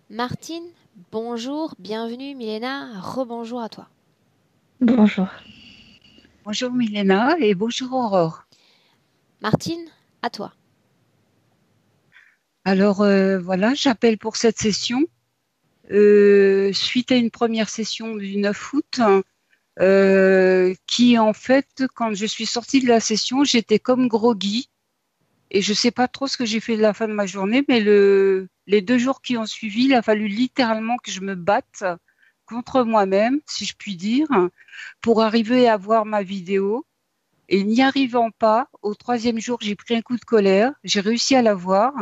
Martine, bonjour, bienvenue Milena, rebonjour à toi. Bonjour. Bonjour Milena et bonjour Aurore. Martine, à toi. Alors voilà, j'appelle pour cette session. Suite à une première session du 9 août, qui en fait, quand je suis sortie de la session, j'étais comme groggy et je sais pas trop ce que j'ai fait de la fin de ma journée, mais les 2 jours qui ont suivi, il a fallu littéralement que je me batte contre moi-même, si je puis dire, pour arriver à voir ma vidéo. Et n'y arrivant pas, au troisième jour, j'ai pris un coup de colère, j'ai réussi à la voir.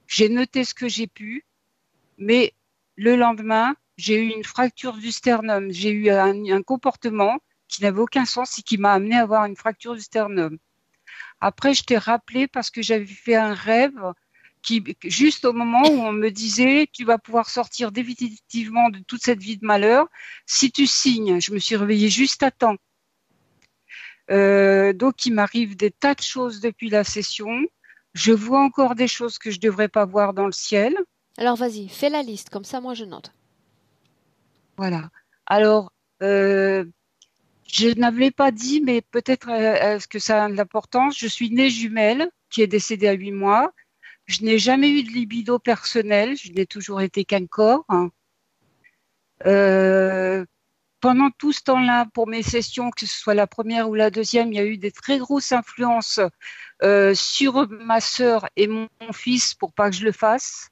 J'ai noté ce que j'ai pu, mais le lendemain, j'ai eu une fracture du sternum. J'ai eu un comportement qui n'avait aucun sens et qui m'a amené à avoir une fracture du sternum. Après, je t'ai rappelé parce que j'avais fait un rêve qui, juste au moment où on me disait, tu vas pouvoir sortir définitivement de toute cette vie de malheur si tu signes. Je me suis réveillée juste à temps. Donc, il m'arrive des tas de choses depuis la session. Je vois encore des choses que je ne devrais pas voir dans le ciel. Alors vas-y, fais la liste, comme ça moi je note. Voilà. Alors, euh, je n'avais pas dit, mais peut-être est-ce que ça a de l'importance. Je suis née jumelle, qui est décédée à 8 mois. Je n'ai jamais eu de libido personnel. Je n'ai toujours été qu'un corps. Euh, Pendant tout ce temps-là, pour mes sessions, que ce soit la première ou la deuxième, il y a eu des très grosses influences sur ma sœur et mon fils pour pas que je le fasse.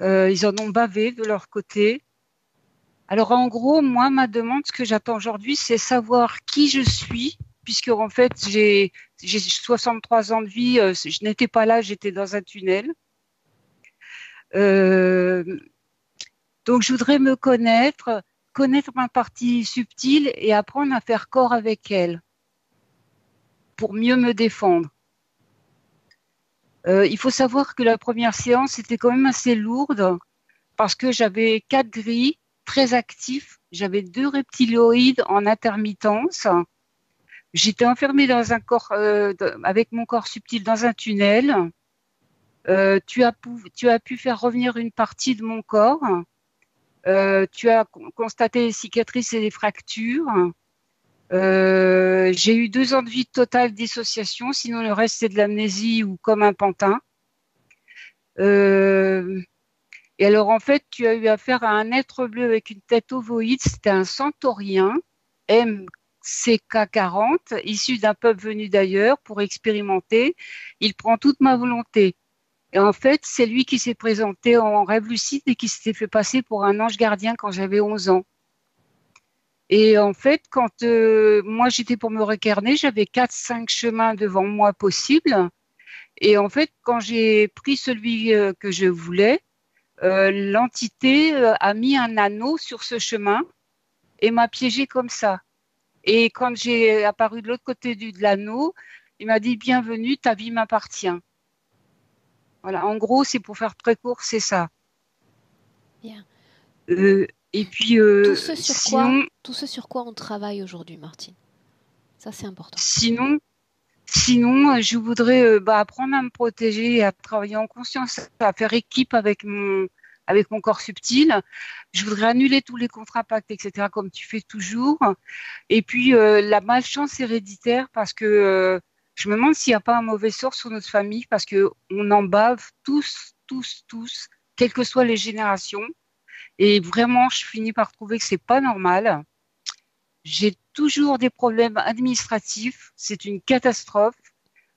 Ils en ont bavé de leur côté. Alors en gros, moi, ma demande, ce que j'attends aujourd'hui, c'est savoir qui je suis, puisque en fait, j'ai 63 ans de vie, je n'étais pas là, j'étais dans un tunnel. Euh, donc je voudrais me connaître, connaître ma partie subtile et apprendre à faire corps avec elle pour mieux me défendre. Il faut savoir que la première séance était quand même assez lourde parce que j'avais 4 grilles très actifs, j'avais 2 reptiloïdes en intermittence. J'étais enfermée dans un corps, avec mon corps subtil dans un tunnel. Tu as pu faire revenir une partie de mon corps. Tu as constaté les cicatrices et les fractures. J'ai eu 2 ans de vie totale dissociation, sinon le reste c'est de l'amnésie ou comme un pantin. Euh, et alors en fait, tu as eu affaire à un être bleu avec une tête ovoïde, c'était un centaurien, MCK40, issu d'un peuple venu d'ailleurs pour expérimenter. Il prend toute ma volonté. Et en fait, c'est lui qui s'est présenté en rêve lucide et qui s'était fait passer pour un ange gardien quand j'avais 11 ans. Et en fait, quand moi j'étais pour me recarner, j'avais 4, 5 chemins devant moi possibles. Et en fait, quand j'ai pris celui que je voulais, l'entité a mis un anneau sur ce chemin et m'a piégé comme ça. Et quand j'ai apparu de l'autre côté de l'anneau, il m'a dit bienvenue, ta vie m'appartient. Voilà, en gros, c'est pour faire très court, c'est ça. Bien. Et puis Tout ce sur quoi, sinon, tout ce sur quoi on travaille aujourd'hui, Martine. Ça c'est important. sinon, sinon, je voudrais apprendre à me protéger et à travailler en conscience, à faire équipe avec mon corps subtil. Je voudrais annuler tous les contrats pactes, etc., comme tu fais toujours. Et puis, la malchance héréditaire, parce que je me demande s'il n'y a pas un mauvais sort sur notre famille, parce que on en bave tous, tous, tous, quelles que soient les générations. Et vraiment, je finis par trouver que c'est pas normal. J'ai toujours des problèmes administratifs. C'est une catastrophe.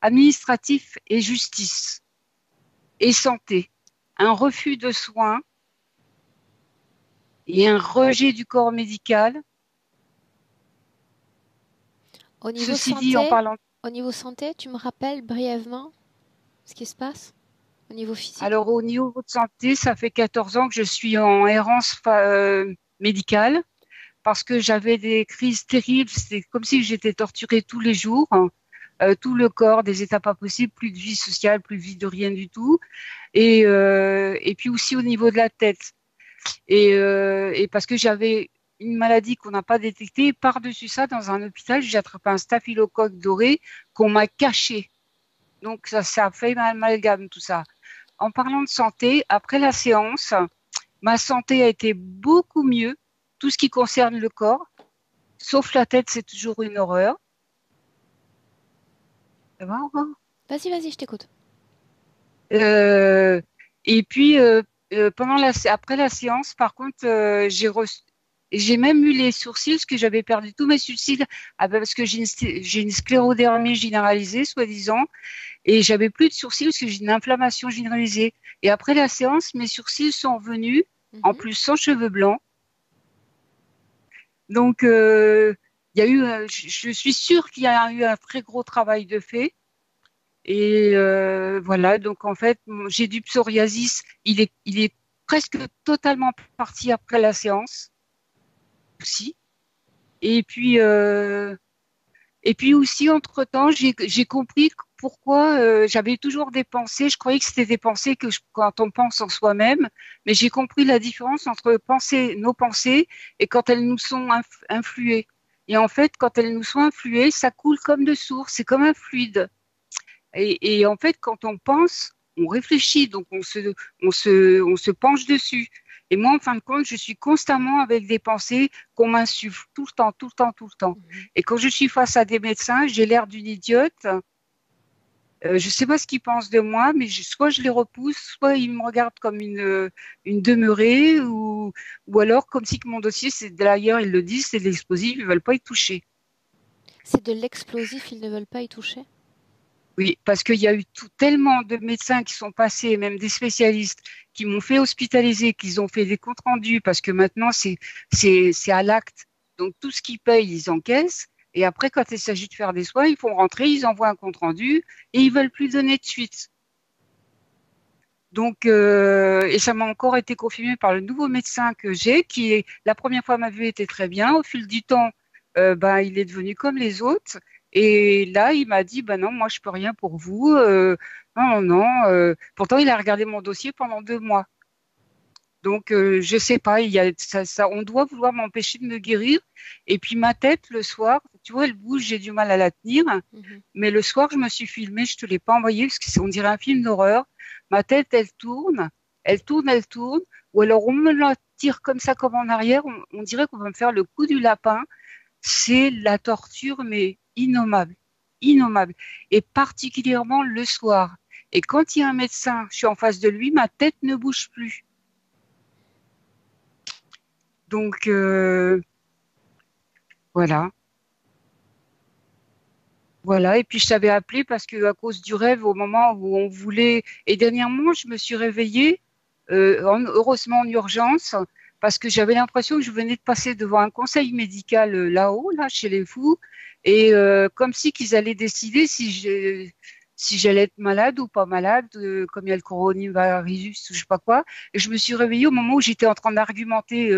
Administratif et justice et santé. Un refus de soins et un rejet du corps médical. Au niveau Ceci dit, en santé, parlant. tu me rappelles brièvement ce qui se passe au niveau physique? Alors, au niveau de santé, ça fait 14 ans que je suis en errance médicale parce que j'avais des crises terribles. C'est comme si j'étais torturée tous les jours. Tout le corps, des états pas possibles, plus de vie sociale, plus de vie de rien du tout. Et puis aussi au niveau de la tête. Et parce que j'avais une maladie qu'on n'a pas détectée. Par-dessus ça, dans un hôpital, j'ai attrapé un staphylocoque doré qu'on m'a caché. Donc ça a fait un amalgame, tout ça. en parlant de santé, après la séance, ma santé a été beaucoup mieux, tout ce qui concerne le corps, sauf la tête, c'est toujours une horreur. Ça va encore? Vas-y, vas-y, je t'écoute. Euh, et puis, après la séance, par contre, j'ai même eu les sourcils, parce que j'avais perdu tous mes sourcils, parce que j'ai une sclérodermie généralisée, soi-disant, et j'avais plus de sourcils parce que j'ai une inflammation généralisée. Et après la séance, mes sourcils sont revenus, en plus sans cheveux blancs. Donc, il y a eu, je suis sûre qu'il y a eu un très gros travail de fait. Et voilà, donc en fait, j'ai du psoriasis. Il est presque totalement parti après la séance aussi. Et puis, aussi, entre-temps, j'ai compris pourquoi j'avais toujours des pensées. Je croyais que c'était des pensées quand on pense en soi-même, mais j'ai compris la différence entre nos pensées et quand elles nous sont influées. Et en fait, quand elles nous sont influées, ça coule comme de source, c'est comme un fluide. Et en fait, quand on pense, on réfléchit, donc on se penche dessus. Et moi, en fin de compte, je suis constamment avec des pensées qu'on m'insuffle tout le temps, tout le temps, tout le temps. Et quand je suis face à des médecins, j'ai l'air d'une idiote. Je ne sais pas ce qu'ils pensent de moi, mais soit je les repousse, soit ils me regardent comme une demeurée, ou alors comme si que mon dossier, d'ailleurs, ils le disent, c'est de l'explosif, ils ne veulent pas y toucher. C'est de l'explosif, ils ne veulent pas y toucher? Oui, parce qu'il y a eu tellement de médecins qui sont passés, même des spécialistes, qui m'ont fait hospitaliser, qu'ils ont fait des comptes rendus, parce que maintenant, c'est à l'acte. Donc, tout ce qu'ils payent, ils encaissent. Et après, quand il s'agit de faire des soins, ils font rentrer, ils envoient un compte rendu et ils veulent plus donner de suite. Donc, et ça m'a encore été confirmé par le nouveau médecin que j'ai, la première fois m'a vue était très bien. Au fil du temps, il est devenu comme les autres. Et là, il m'a dit, non, moi, je peux rien pour vous. Non, non, non. Pourtant, il a regardé mon dossier pendant 2 mois. Donc, je sais pas, on doit vouloir m'empêcher de me guérir. Et puis, ma tête, le soir, tu vois, elle bouge, j'ai du mal à la tenir. Mais le soir, je me suis filmée, je te l'ai pas envoyé parce qu'on dirait un film d'horreur. Ma tête, elle tourne, elle tourne, elle tourne. Ou alors, on me la tire comme ça, comme en arrière. On dirait qu'on va me faire le coup du lapin. C'est la torture, mais innommable, innommable. Et particulièrement le soir. Et quand il y a un médecin, je suis en face de lui, ma tête ne bouge plus. Donc, voilà. Voilà. Et puis, je t'avais appelé parce que à cause du rêve, au moment où on voulait. Et dernièrement, je me suis réveillée, heureusement en urgence, parce que j'avais l'impression que je venais de passer devant un conseil médical là-haut, là, chez les fous. Et comme si qu'ils allaient décider si j'allais être malade ou pas malade, comme il y a le coronavirus ou je sais pas quoi. Et je me suis réveillée au moment où j'étais en train d'argumenter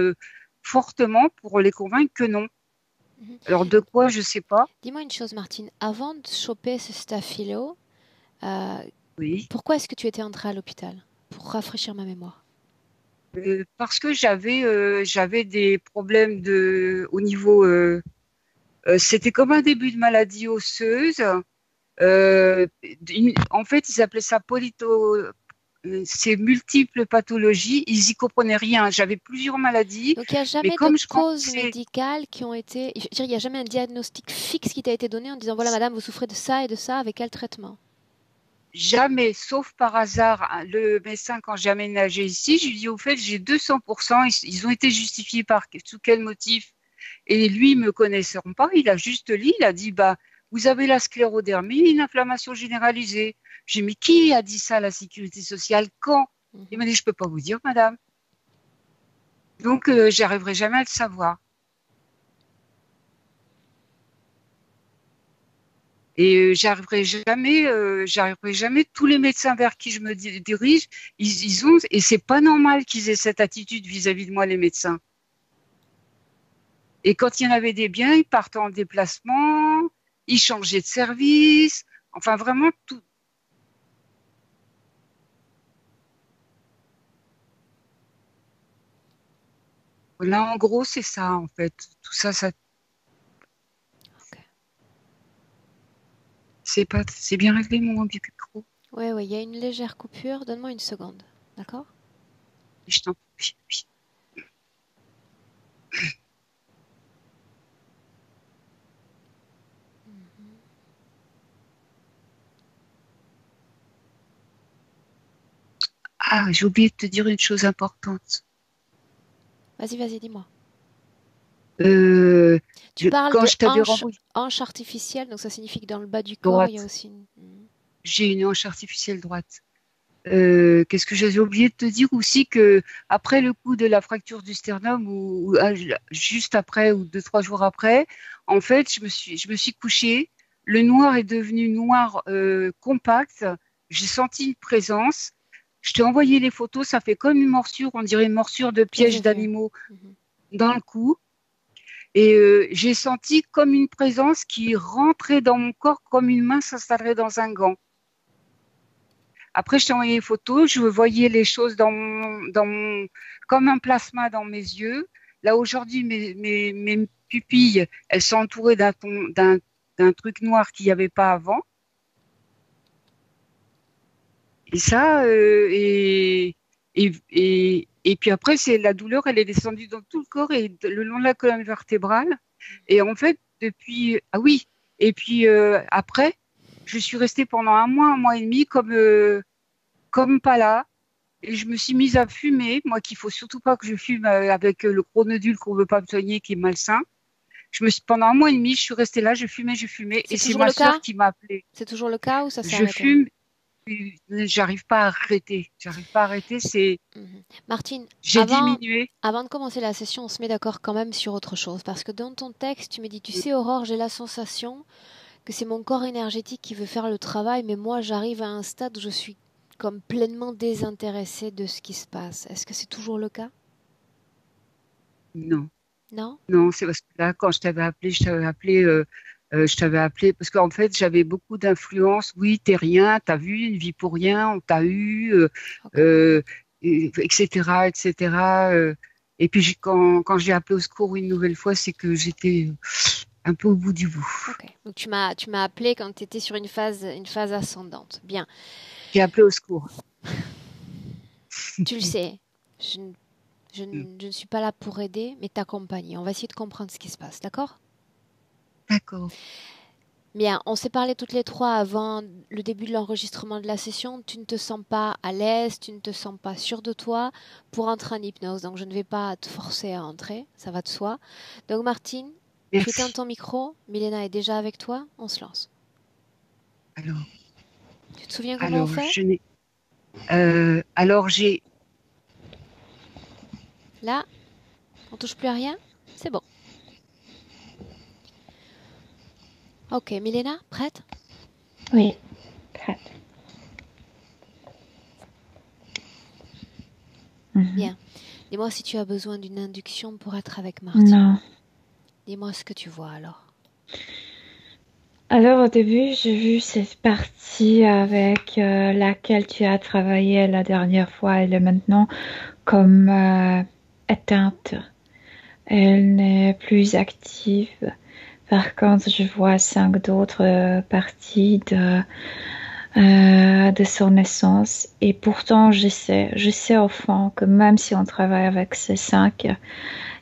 fortement pour les convaincre que non. Alors de quoi, je sais pas. Dis-moi une chose, Martine. Avant de choper ce staphylo, Oui. pourquoi est-ce que tu étais entrée à l'hôpital? Pour rafraîchir ma mémoire. Parce que j'avais des problèmes au niveau. C'était comme un début de maladie osseuse. En fait, ils appelaient ça ces multiples pathologies. Ils y comprenaient rien. J'avais plusieurs maladies, Donc il n'y a mais jamais de comme je causes pensais médicales qui ont été... Je veux dire, il n'y a jamais un diagnostic fixe qui t'a été donné en disant, voilà, madame, vous souffrez de ça et de ça, avec quel traitement? jamais, sauf par hasard, hein, le médecin, quand j'ai aménagé ici, je lui dis, au fait, j'ai 200%. Ils ont été justifiés sous quel motif? Et lui, il me connaissant pas, il a juste lu, il a dit, vous avez la sclérodermie, une inflammation généralisée. J'ai dit, mais qui a dit ça à la sécurité sociale? Quand? Il m'a dit, je peux pas vous dire, madame. Donc, j'arriverai jamais à le savoir. Et j'arriverai jamais. Tous les médecins vers qui je me dirige, ils ont, et c'est pas normal qu'ils aient cette attitude vis-à-vis de moi, les médecins. Et quand il y en avait des biens, ils partaient en déplacement, ils changeaient de service, enfin vraiment tout. Là, en gros, c'est ça, en fait. Tout ça, Okay. c'est bien réglé, mon micro. Oui, oui, il y a une légère coupure. Donne-moi une seconde. D'accord? Je t'en prie. Oui. Ah, j'ai oublié de te dire une chose importante. Vas-y, vas-y, dis-moi. Euh, Tu parles quand de je t'avais renvoyé hanche artificielle, donc ça signifie que dans le bas du corps, il y a droite, aussi une... j'ai une hanche artificielle droite. Qu'est-ce que j'avais oublié de te dire aussi que après le coup de la fracture du sternum juste après ou 2, 3 jours après, en fait, je me suis couchée. Le noir est devenu noir compact. J'ai senti une présence. Je t'ai envoyé les photos. Ça fait comme une morsure, on dirait une morsure de J'ai piège vu. d'animaux Mhm. dans le cou. Et j'ai senti comme une présence qui rentrait dans mon corps, comme une main s'installerait dans un gant. Après, je t'ai envoyé les photos, je voyais les choses comme un plasma dans mes yeux. Là, aujourd'hui, mes pupilles, elles sont entourées d'un truc noir qu'il n'y avait pas avant. Et ça, et puis après, c'est la douleur, elle est descendue dans tout le corps et le long de la colonne vertébrale. Et en fait, ah oui, et puis après, je suis restée pendant un mois et demi comme pas là. Et je me suis mise à fumer, moi qu'il faut surtout pas que je fume avec le chronodule qu'on veut pas me soigner, qui est malsain. Pendant un mois et demi, je suis restée là, je fumais, C'est et c'est toujours ma le sœur cas? qui m'a appelée. C'est toujours le cas ou ça s'est Je arrêté? fume, j'arrive pas à arrêter. J'arrive pas à arrêter, Mhm. Martine, j'ai diminué. avant de commencer la session, on se met d'accord quand même sur autre chose. Parce que dans ton texte, tu me dis, tu sais, Aurore, j'ai la sensation que c'est mon corps énergétique qui veut faire le travail, mais moi, j'arrive à un stade où je suis comme pleinement désintéressée de ce qui se passe. Est-ce que c'est toujours le cas? Non, Non? non, c'est parce que là, quand je t'avais appelé parce qu'en fait, j'avais beaucoup d'influence. Oui, t'es rien, t'as vu, une vie pour rien, on t'a eu, Ok. euh, etc., etc. Et puis quand j'ai appelé au secours une nouvelle fois, c'est que j'étais un peu au bout du bout. Ok. Donc tu m'as appelé quand tu étais sur une phase ascendante. Bien. J'ai appelé au secours. Tu le sais. Je, ne- je ne suis pas là pour aider, mais t'accompagner. On va essayer de comprendre ce qui se passe, d'accord? D'accord. Bien, on s'est parlé toutes les trois avant le début de l'enregistrement de la session. Tu ne te sens pas à l'aise, tu ne te sens pas sûr de toi pour entrer en hypnose. Donc, je ne vais pas te forcer à entrer, ça va de soi. Donc, Martine, tu éteins Merci. ton micro. Milena est déjà avec toi. On se lance. Alors, Tu te souviens comment on alors, fait? j'ai. Là, on touche plus à rien? C'est bon. Ok, Milena, prête? Oui, prête. Mhm. Bien. Dis-moi si tu as besoin d'une induction pour être avec Martine. Non. Dis-moi ce que tu vois alors. Alors au début, j'ai vu cette partie avec laquelle tu as travaillé la dernière fois. Elle est maintenant comme éteinte. Elle n'est plus active. Par contre, je vois 5 d'autres parties de son essence. Et pourtant, je sais au fond que même si on travaille avec ces 5,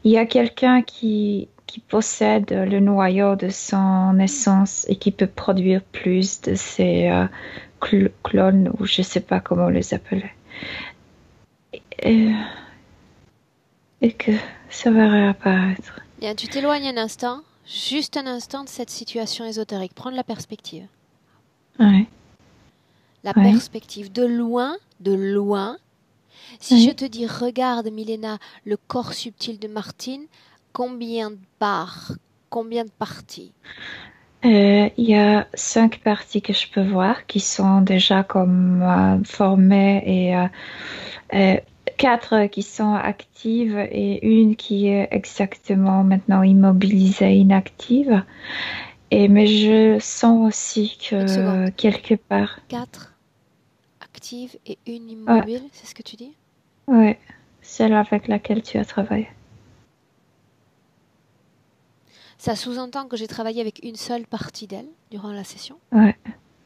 il y a quelqu'un qui possède le noyau de son essence et qui peut produire plus de ces clones, ou je ne sais pas comment les appeler. Et, et que ça va réapparaître. Bien, tu t'éloignes un instant, juste un instant de cette situation ésotérique. Prendre la perspective. Oui, La oui, perspective de loin. Si je oui. te dis, regarde Milena, le corps subtil de Martine, combien de parts, combien de parties? Il y a 5 parties que je peux voir qui sont déjà comme formées et 4 qui sont actives et une qui est exactement maintenant immobilisée, inactive. Mais je sens aussi Une seconde. que quelque part, 4 actives et une ouais, immobile, c'est ce que tu dis? ouais, celle avec laquelle tu as travaillé. Ça sous-entend que j'ai travaillé avec une seule partie d'elle durant la session? Ouais,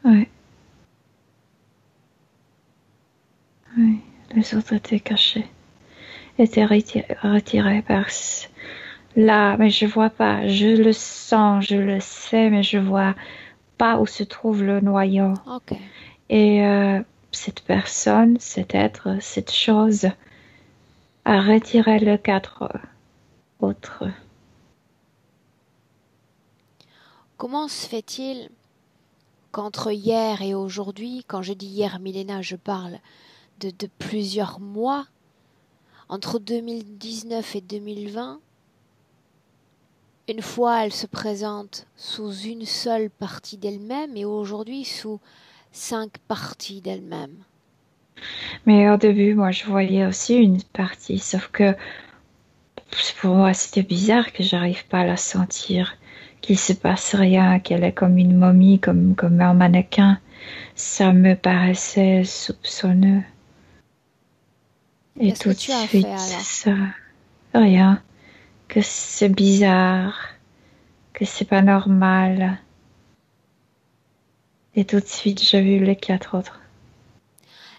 ouais. Les autres étaient cachés, étaient retirés par là, mais je vois pas. Je le sens, je le sais, mais je vois pas où se trouve le noyau. Ok. Et cette personne, cet être, cette chose a retiré les quatre autres. Comment se fait-il qu'entre hier et aujourd'hui, quand je dis hier, Milena, je parle de plusieurs mois, entre 2019 et 2020, une fois elle se présente sous une seule partie d'elle-même et aujourd'hui sous 5 parties d'elle-même. Mais au début, moi, je voyais aussi une partie, sauf que pour moi, c'était bizarre que j'arrive pas à la sentir, qu'il se passe rien, qu'elle est comme une momie, comme un mannequin. Ça me paraissait soupçonneux. Et Qu'est-ce tout que de tu as fait suite, alors? ça, rien, que c'est bizarre, que c'est pas normal. Et tout de suite, j'ai vu les quatre autres.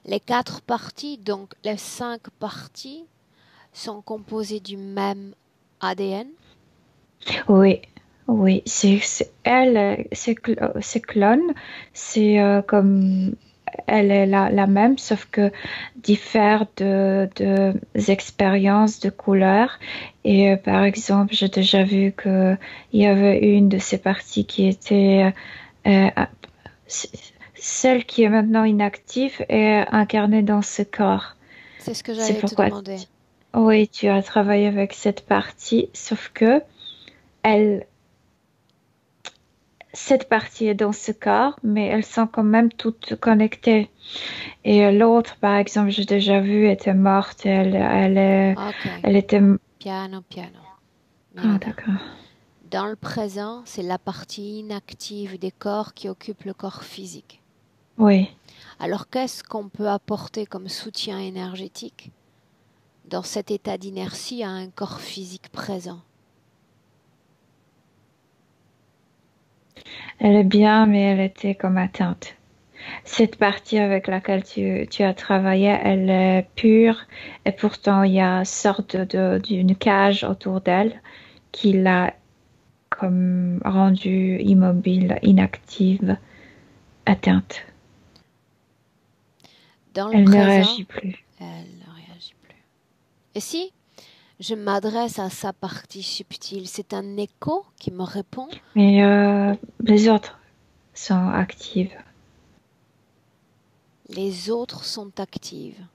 Les 4 parties, donc les 5 parties, sont composées du même ADN. Oui, oui, c'est elle, c'est clone, c'est comme elle est la même, sauf que diffère de expériences de couleurs. Et par exemple, j'ai déjà vu que il y avait une de ces parties qui était euh, c- celle qui est maintenant inactive et incarnée dans ce corps. C'est ce que C'est j'allais te pourquoi, demander. oui, tu as travaillé avec cette partie, sauf que elle cette partie est dans ce corps, mais elles sont quand même toutes connectées. Et l'autre, par exemple, j'ai déjà vu, était morte. Ok, Elle était. piano, piano. Ah, Milena. d'accord. Dans le présent, c'est la partie inactive des corps qui occupe le corps physique. Oui. Alors qu'est-ce qu'on peut apporter comme soutien énergétique dans cet état d'inertie à un corps physique présent? Elle est bien, mais elle était comme atteinte. Cette partie avec laquelle tu as travaillé, elle est pure, et pourtant il y a une sorte d'une cage autour d'elle qui l'a comme rendue immobile, inactive, atteinte. Dans le Elle ne présent, réagit plus. elle ne réagit plus. Et si je m'adresse à sa partie subtile, c'est un écho qui me répond. Mais les autres sont actives. Les autres sont actives.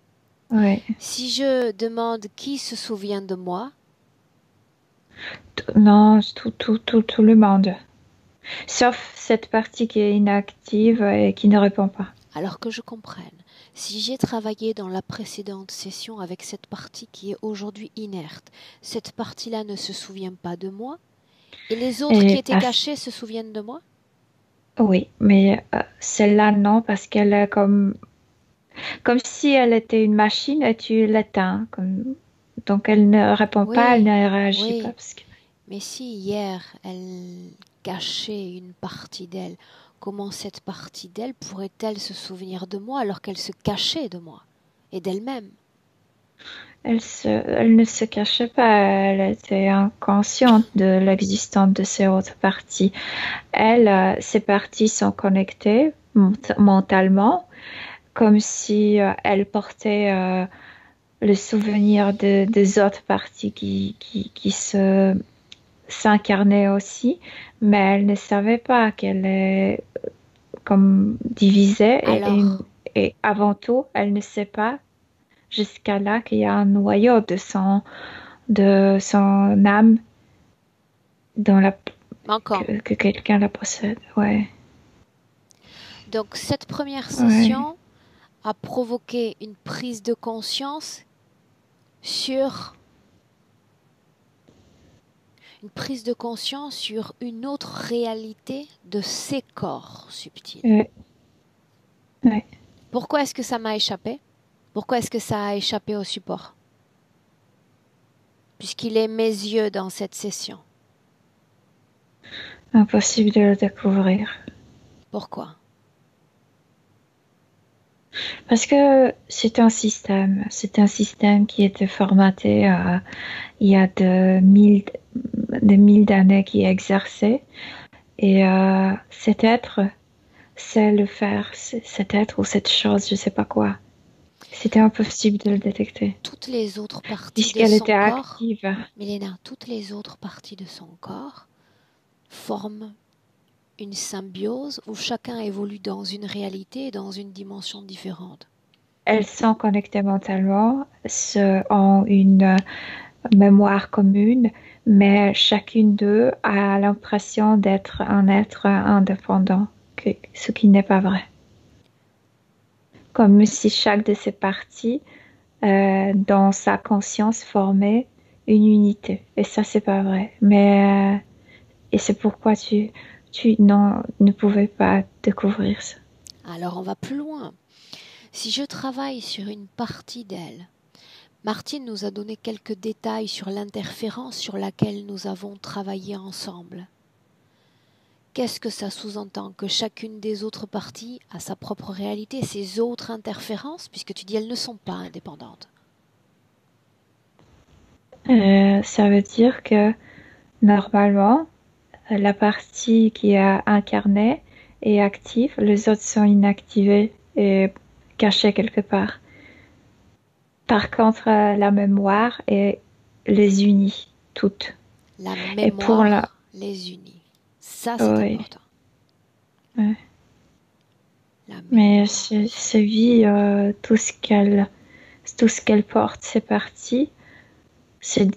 Oui. Si je demande qui se souvient de moi, Non, tout le monde. Sauf cette partie qui est inactive et qui ne répond pas. alors que je comprenne, si j'ai travaillé dans la précédente session avec cette partie qui est aujourd'hui inerte, cette partie-là ne se souvient pas de moi, et les autres qui Et étaient cachés se souviennent de moi? oui, mais celle-là, non, parce qu'elle est comme si elle était une machine et tu l'éteins. Donc elle ne répond pas, elle Oui, ne réagit pas. oui, mais si hier elle cachait une partie d'elle, comment cette partie d'elle pourrait-elle se souvenir de moi alors qu'elle se cachait de moi et d'elle-même? Elle ne se cachait pas, elle était inconsciente de l'existence de ces autres parties. Ces parties sont connectées mentalement, comme si elle portait le souvenir des autres parties qui s'incarnaient aussi, mais elle ne savait pas qu'elle est comme divisée Alors, et avant tout, elle ne sait pas jusqu'à là qu'il y a un noyau de son âme dans manquant. que quelqu'un la possède. Ouais, Donc cette première ouais. session a provoqué une prise de conscience sur sur une autre réalité de ces corps subtils. Ouais, ouais. Pourquoi est-ce que ça m'a échappé? Pourquoi est-ce que ça a échappé au support? Puisqu'il est mes yeux dans cette session. Impossible de le découvrir. Pourquoi? Parce que c'est un système qui était formaté il y a de mille d'années qui exerçait. Et cet être sait le faire, cet être ou cette chose, je sais pas quoi. C'était impossible de le détecter, Toutes les autres parties de puisqu'elle était son corps, active. Milena, toutes les autres parties de son corps forment une symbiose où chacun évolue dans une réalité et dans une dimension différente. Elles sont connectées mentalement, ont une mémoire commune, mais chacune d'eux a l'impression d'être un être indépendant, ce qui n'est pas vrai. Comme si chaque de ces parties, dans sa conscience, formait une unité. Et ça, c'est pas vrai. Et c'est pourquoi tu ne pouvais pas découvrir ça. Alors on va plus loin. Si je travaille sur une partie d'elle, Martine nous a donné quelques détails sur l'interférence sur laquelle nous avons travaillé ensemble. Qu'est-ce que ça sous-entend? Que chacune des autres parties a sa propre réalité, ses autres interférences, puisque tu dis elles ne sont pas indépendantes. Ça veut dire que normalement, la partie qui est incarnée est active, les autres sont inactivés et cachés quelque part. Par contre, la mémoire les unit toutes. La Et pour mémoire les unit. Ça, c'est oui, important. ouais. La Mais mémoire. ce vie, tout ce qu'elle porte, ces parties, c'est,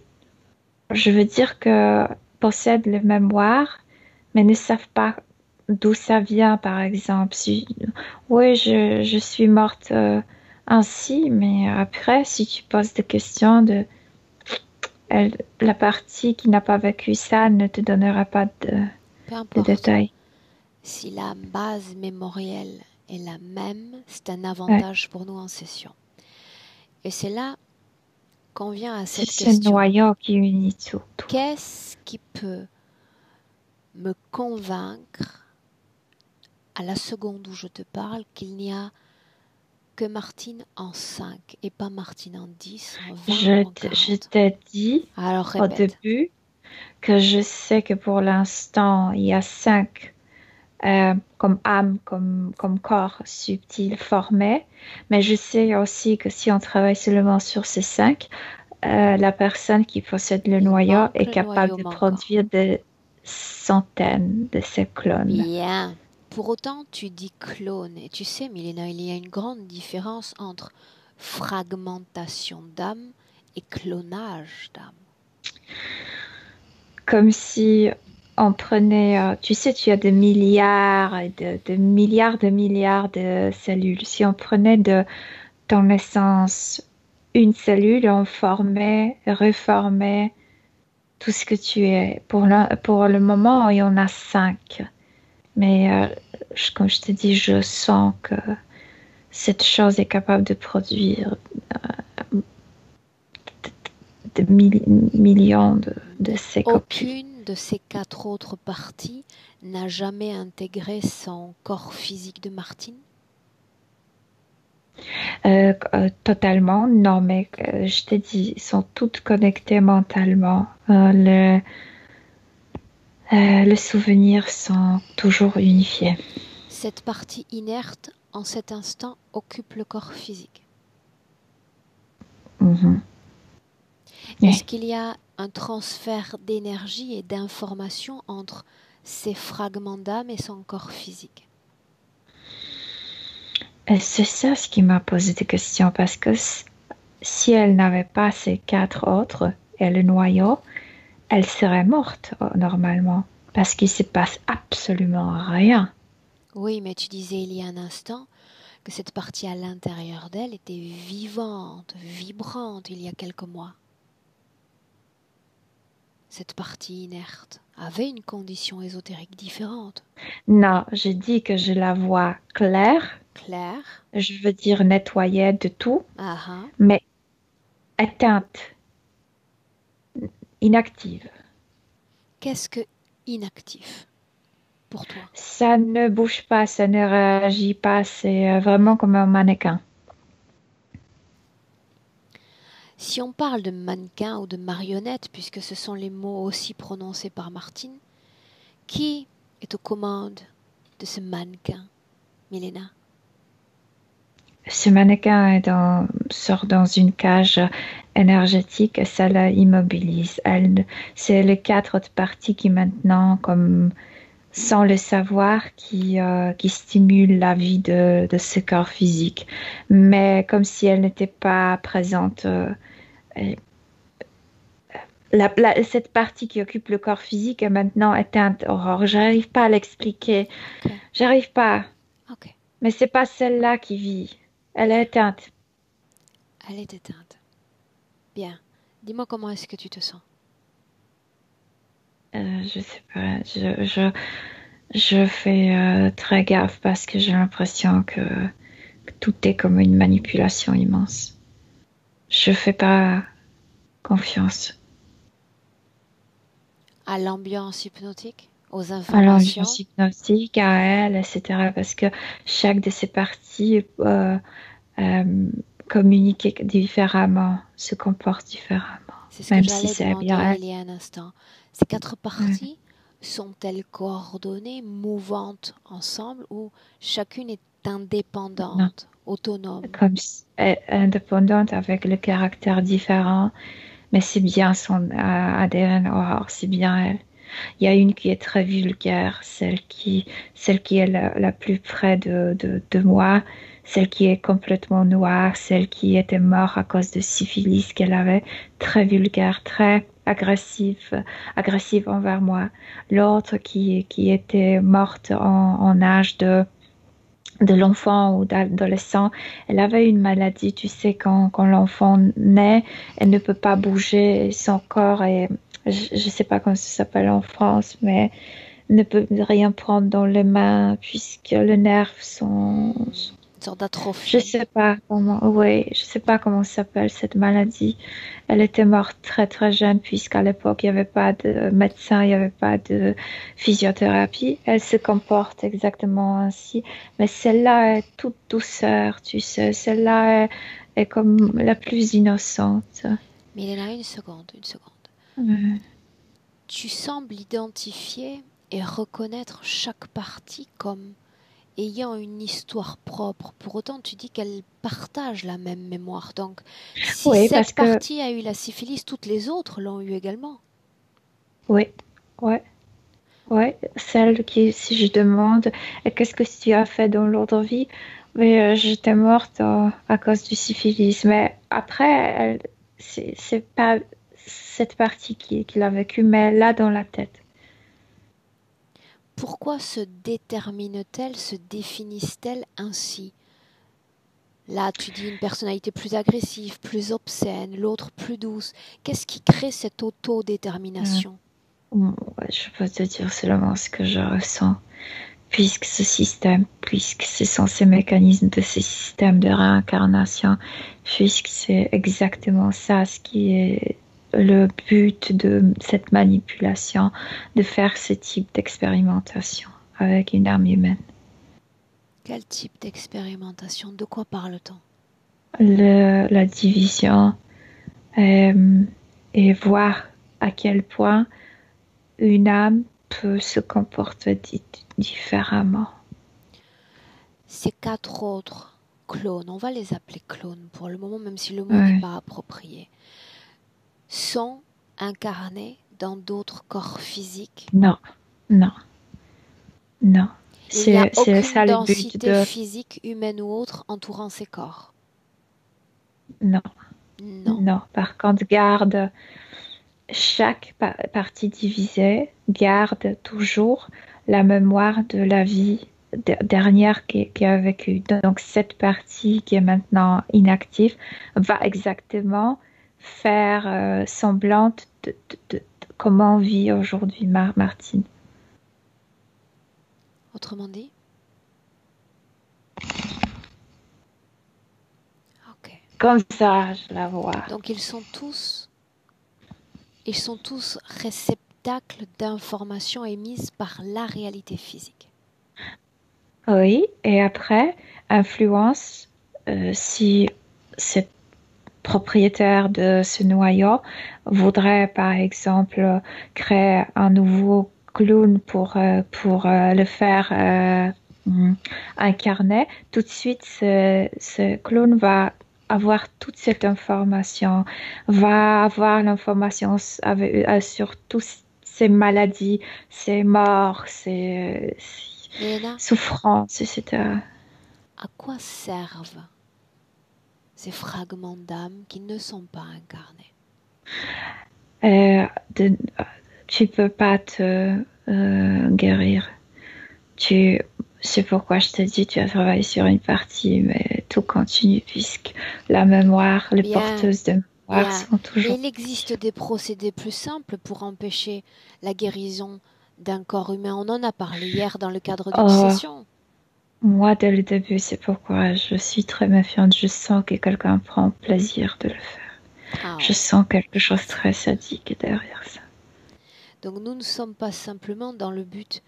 je veux dire que possèdent les mémoires, mais ne savent pas d'où ça vient, par exemple. Oui, je suis morte ainsi, mais après, si tu poses des questions la partie qui n'a pas vécu ça ne te donnera pas Peu de importe. détails. Si la base mémorielle est la même, c'est un Ouais. avantage pour nous en session. Et c'est là qu'on vient à C'est cette ce question. noyau qui unit tout. Qu'est-ce qui peut me convaincre à la seconde où je te parle qu'il n'y a que Martine en 5 et pas Martine en 10, en 20 ou en Je 40? t'ai dit Alors au répète. début que je sais que pour l'instant, il y a 5 comme âme, comme corps subtil formé, mais je sais aussi que si on travaille seulement sur ces 5, la personne qui possède le Il noyau manque est le capable noyau de manquant. produire des centaines de ces clones. Bien. Pour autant, tu dis clone. Et tu sais, Milena, il y a une grande différence entre fragmentation d'âme et clonage d'âme. Comme si on prenait, tu sais, tu as des milliards et de milliards de cellules. Si on prenait de ton essence une cellule, on formait, reformait tout ce que tu es. Pour le moment, il y en a 5. Mais comme je te dis, je sens que cette chose est capable de produire des millions de ces copies. Aucune de ces 4 autres parties n'a jamais intégré son corps physique de Martine. Totalement, non, mais je t'ai dit, ils sont toutes connectées mentalement. Les souvenirs sont toujours unifiés. Cette partie inerte, en cet instant, occupe le corps physique. Mhm. Est-ce Oui. qu'il y a un transfert d'énergie et d'information entre ces fragments d'âme et son corps physique? Et c'est ça ce qui m'a posé des questions, parce que si elle n'avait pas ces 4 autres et le noyau, elle serait morte normalement, parce qu'il se passe absolument rien. Oui, mais tu disais il y a un instant que cette partie à l'intérieur d'elle était vivante, vibrante il y a quelques mois. Cette partie inerte avait une condition ésotérique différente. Non, je dis que je la vois claire, Claire. je veux dire nettoyée de tout, Ah ah. mais éteinte, inactive. Qu'est-ce que inactif? pour toi? Ça ne bouge pas, ça ne réagit pas, c'est vraiment comme un mannequin. Si on parle de mannequin ou de marionnette, puisque ce sont les mots aussi prononcés par Martine, qui est aux commandes de ce mannequin, Milena? Ce mannequin sort dans une cage énergétique et ça la immobilise. C'est les quatre autres parties qui maintenant, comme sans le savoir, qui stimulent la vie de ce corps physique. Mais comme si elle n'était pas présente. Et cette partie qui occupe le corps physique est maintenant éteinte, Aurore. J'arrive pas à l'expliquer. Ok, J'arrive pas. ok. Mais c'est pas celle-là qui vit. Elle est éteinte. Elle est éteinte. Bien. Dis-moi comment est-ce que tu te sens? Je sais pas. Je fais très gaffe parce que j'ai l'impression que tout est comme une manipulation immense. Je fais pas confiance À l'ambiance hypnotique? Aux à informations? l'ambiance hypnotique, à elle, etc. Parce que chaque de ces parties euh, communique différemment, se comporte différemment, C'est ce que même si j'allais c'est demander bien il y a un instant. Ces quatre elle. parties sont-elles coordonnées, mouvantes ensemble ou chacune est Non, indépendante, autonome? comme indépendante avec le caractère différent, mais c'est bien son ADN, Aurore, c'est bien elle. Il y a une qui est très vulgaire, celle qui est la plus près de moi, celle qui est complètement noire, celle qui était morte à cause de syphilis qu'elle avait, très vulgaire, très agressive envers moi. L'autre qui était morte en âge de l'enfant ou d'adolescent, elle avait une maladie, tu sais, quand l'enfant naît, elle ne peut pas bouger, son corps est, je ne sais pas comment ça s'appelle en France, mais ne peut rien prendre dans les mains puisque les nerfs sont Une sorte je d'atrophie. sais pas comment, oui, je sais pas comment s'appelle cette maladie. Elle était morte très très jeune puisqu'à l'époque il n'y avait pas de médecin, il n'y avait pas de physiothérapie. Elle se comporte exactement ainsi, mais celle-là est toute douceur, tu sais. Celle-là est comme la plus innocente. Milena, une seconde, une seconde. Ouais. Tu sembles identifier et reconnaître chaque partie comme ayant une histoire propre. Pour autant, tu dis qu'elles partagent la même mémoire. Donc, si Oui, cette parce que partie a eu la syphilis, toutes les autres l'ont eu également. oui, ouais. Ouais, celle qui, si je demande, qu'est-ce que tu as fait dans l'autre vie? Mais j'étais morte à cause du syphilis. Mais après, c'est pas cette partie qui l'a vécu, mais là dans la tête. Pourquoi se déterminent-elles, se définissent-elles ainsi? Là, tu dis une personnalité plus agressive, plus obscène, l'autre plus douce. Qu'est-ce qui crée cette Euh, autodétermination? ouais, je peux te dire seulement ce que je ressens. Puisque ce sont ces mécanismes de ces systèmes de réincarnation, puisque c'est exactement ça ce qui est le but de cette manipulation, de faire ce type d'expérimentation avec une âme humaine. Quel type d'expérimentation? De quoi parle-t-on? La division euh, et voir à quel point une âme peut se comporter différemment. Ces quatre autres clones, on va les appeler clones pour le moment, même si le mot n'est Ouais. pas approprié, sont incarnés dans d'autres corps physiques. Non, non, non. Il n'y a C'est aucune ça le but densité de... physique, humaine ou autre, entourant ces corps. Non, Non. non. Par contre, garde chaque partie divisée, garde toujours la mémoire de la vie dernière qui a vécu. Donc, cette partie qui est maintenant inactive va exactement faire semblante de comment vit aujourd'hui Martine. Autrement dit? Ok. Comme ça, je la vois. Donc ils sont tous réceptacle d'informations émises par la réalité physique. Oui, et après, influence, si cette propriétaire de ce noyau voudrait, par exemple, créer un nouveau clown pour le faire incarner, tout de suite, ce clown va avoir toute cette information, va avoir l'information sur toutes ces maladies, ces morts, ces Milena, souffrances, etc. à quoi servent ces fragments d'âme qui ne sont pas incarnés? Euh, de- Tu peux pas te guérir. C'est pourquoi je te dis, tu as travaillé sur une partie, mais tout continue puisque la mémoire, les Bien, porteuses de mémoire bien. sont Mais toujours. il existe des procédés plus simples pour empêcher la guérison d'un corps humain. On en a parlé hier dans le cadre d'une Oh, session. moi, dès le début, c'est pourquoi je suis très méfiante. Je sens que quelqu'un prend plaisir de le faire. Ah Je ouais. sens quelque chose de très sadique derrière ça. Donc nous ne sommes pas simplement dans le but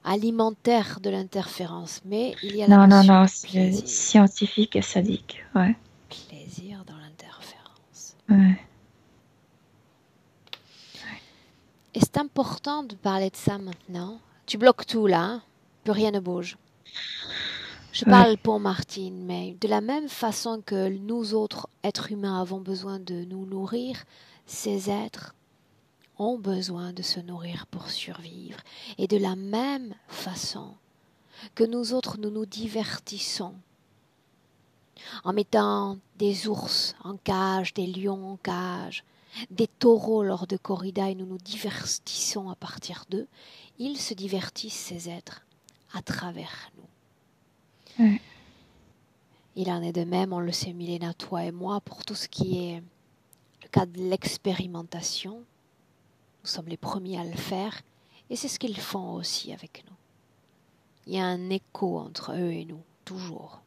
alimentaire de l'interférence, mais il y a la Non, non, notion non, de c'est plaisir. scientifique et sadique. Ouais. Plaisir dans l'interférence. Ouais. Et c'est important de parler de ça maintenant. Tu bloques tout là, hein? Plus rien ne bouge. Je Ouais. parle pour Martine, mais de la même façon que nous autres êtres humains avons besoin de nous nourrir, ces êtres ont besoin de se nourrir pour survivre. Et de la même façon que nous autres, nous nous divertissons en mettant des ours en cage, des lions en cage, des taureaux lors de corrida et nous nous divertissons à partir d'eux, ils se divertissent, ces êtres, à travers nous. Ouais. Il en est de même, on le sait Milena, toi et moi, pour tout ce qui est le cas de l'expérimentation. Nous sommes les premiers à le faire et c'est ce qu'ils font aussi avec nous. Il y a un écho entre eux et nous, toujours.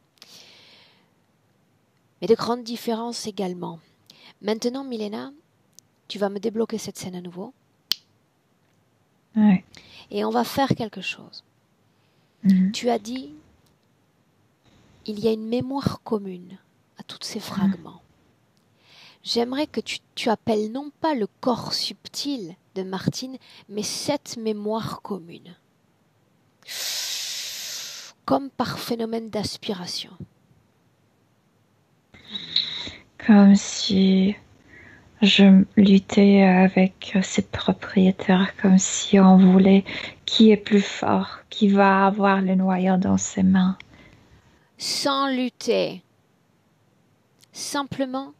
Mais de grandes différences également. Maintenant, Milena, tu vas me débloquer cette scène à nouveau. Ouais. Et on va faire quelque chose. Mhm. Tu as dit, il y a une mémoire commune à tous ces fragments. J'aimerais que tu appelles non pas le corps subtil de Martine, mais cette mémoire commune. Comme par phénomène d'aspiration. Comme si je luttais avec ses propriétaires, comme si on voulait qui est plus fort, qui va avoir le noyau dans ses mains. Sans lutter. Simplement,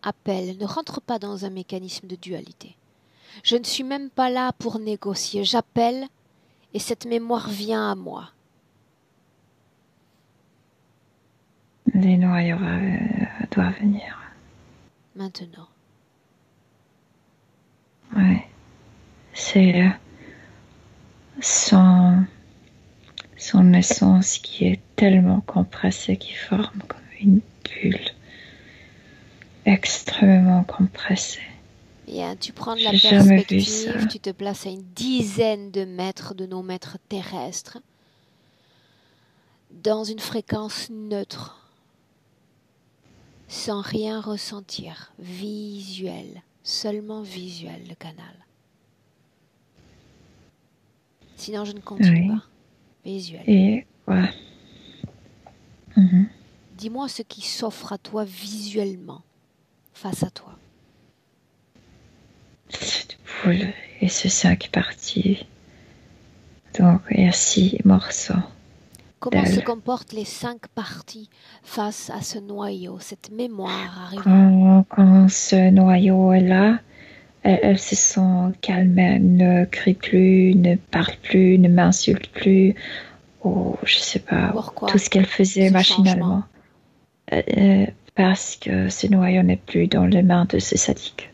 appelle. Ne rentre pas dans un mécanisme de dualité. Je ne suis même pas là pour négocier. J'appelle et cette mémoire vient à moi. Les noyaux doivent venir. Maintenant. Ouais. C'est son essence qui est tellement compressée, qui forme comme une bulle extrêmement compressée. Bien, tu prends de la J'ai jamais vu ça. perspective, tu te places à une dizaine de mètres de nos maîtres terrestres, dans une fréquence neutre, sans rien ressentir, visuel, seulement visuel le canal. Sinon je ne continue Oui. pas. Visuel. Et ouais. Mhm. Dis-moi ce qui s'offre à toi visuellement, face à toi. Cette boule et ce 5 parties. Donc il y a 6 morceaux. Comment se d'elle. comportent les 5 parties face à ce noyau, cette mémoire arrivant? Quand ce noyau est là, elles se sont calmées, ne crient plus, ne parlent plus, ne m'insultent plus, ou je sais pas, Pourquoi tout ce qu'elles faisaient ce machinalement. Parce que ce noyau n'est plus dans les mains de ces sadiques.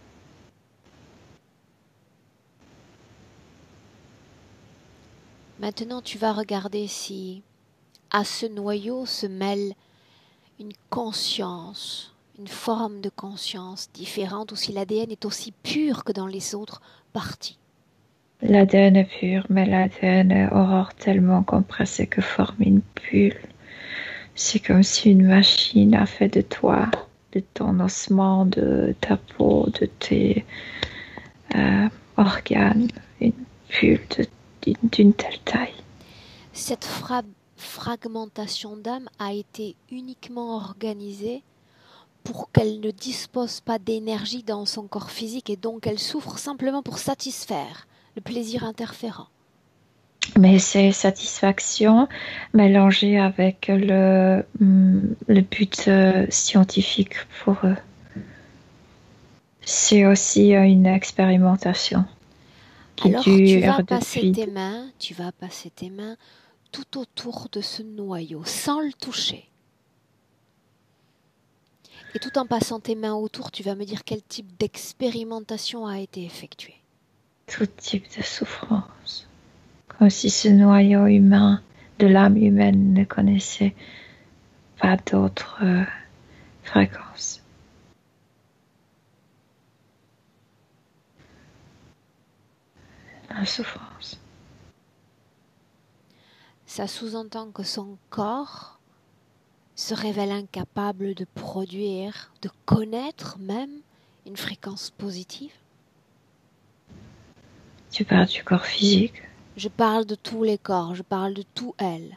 Maintenant, tu vas regarder si à ce noyau se mêle une conscience, une forme de conscience différente, ou si l'ADN est aussi pur que dans les autres parties. L'ADN est pur, mais l'ADN est aurore tellement compressé que forme une bulle. C'est comme si une machine a fait de toi, de ton ossement, de ta peau, de tes organes, une bulle d'une telle taille. Cette fragmentation d'âme a été uniquement organisée pour qu'elle ne dispose pas d'énergie dans son corps physique et donc elle souffre simplement pour satisfaire le plaisir interférent. Mais c'est satisfaction mélangée avec le but scientifique pour eux. C'est aussi une expérimentation qui Alors dure tu vas passer tes mains tout autour de ce noyau sans le toucher. Et tout en passant tes mains autour, tu vas me dire quel type d'expérimentation a été effectuée. Tout type de souffrance. Comme si ce noyau humain de l'âme humaine ne connaissait pas d'autres fréquences. La souffrance. Ça sous-entend que son corps se révèle incapable de produire, de connaître même une fréquence positive. Tu parles du corps physique? Je parle de tous les corps, je parle de tout elle.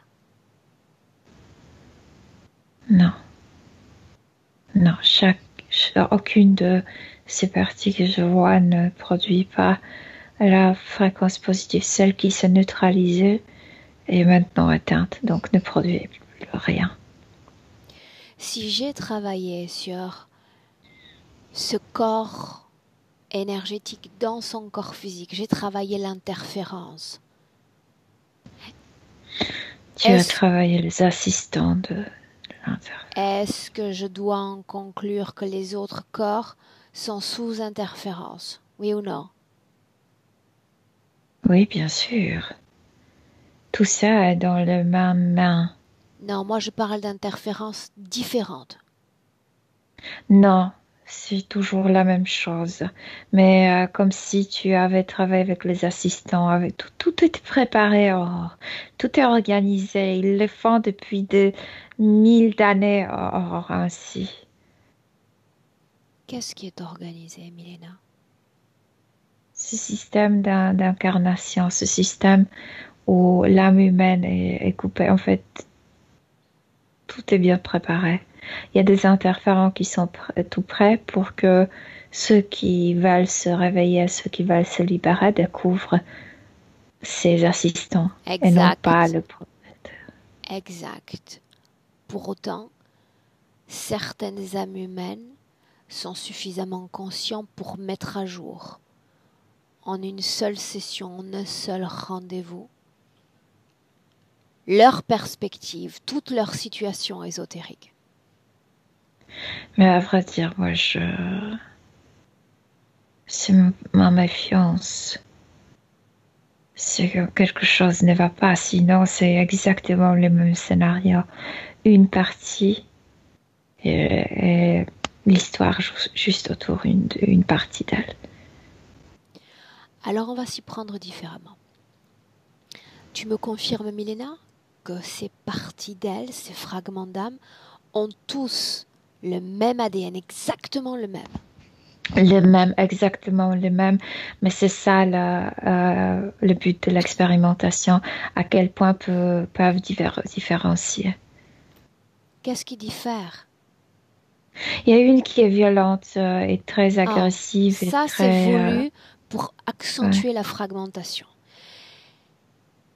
Non. Non, aucune de ces parties que je vois ne produit pas la fréquence positive. Celle qui s'est neutralisée est maintenant atteinte, donc ne produit plus rien. Si j'ai travaillé sur ce corps énergétique dans son corps physique, j'ai travaillé l'interférence. Tu as travaillé les assistants de l'interférence. Est-ce que je dois en conclure que les autres corps sont sous interférence? Oui ou non? Oui, bien sûr. Tout ça est dans le même main. Non, moi je parle d'interférences différentes. Non, c'est toujours la même chose. Mais comme si tu avais travaillé avec les assistants, avec tout est préparé, tout est organisé. Ils le font depuis des 1000 d'années, ainsi. Qu'est-ce qui est organisé, Milena? Ce système d'incarnation, ce système où l'âme humaine est coupée, en fait, tout est bien préparé. Il y a des interférents qui sont tout prêts pour que ceux qui veulent se réveiller, ceux qui veulent se libérer, découvrent ces assistants et non pas le propriétaire. Exact. Pour autant, certaines âmes humaines sont suffisamment conscientes pour mettre à jour, en une seule session, en un seul rendez-vous, leur perspective, toute leur situation ésotérique. Mais à vrai dire, moi, c'est ma méfiance. C'est que quelque chose ne va pas, sinon c'est exactement le même scénario. Une partie et l'histoire juste autour d'une partie d'elle. Alors on va s'y prendre différemment. Tu me confirmes, Milena, que ces parties d'elle, ces fragments d'âme, ont tous le même ADN, exactement le même. Le même, exactement le même, mais c'est ça le but de l'expérimentation, à quel point peuvent différencier. Qu'est-ce qui diffère? Il y a une qui est violente et très agressive. Ça, c'est voulu pour accentuer la fragmentation.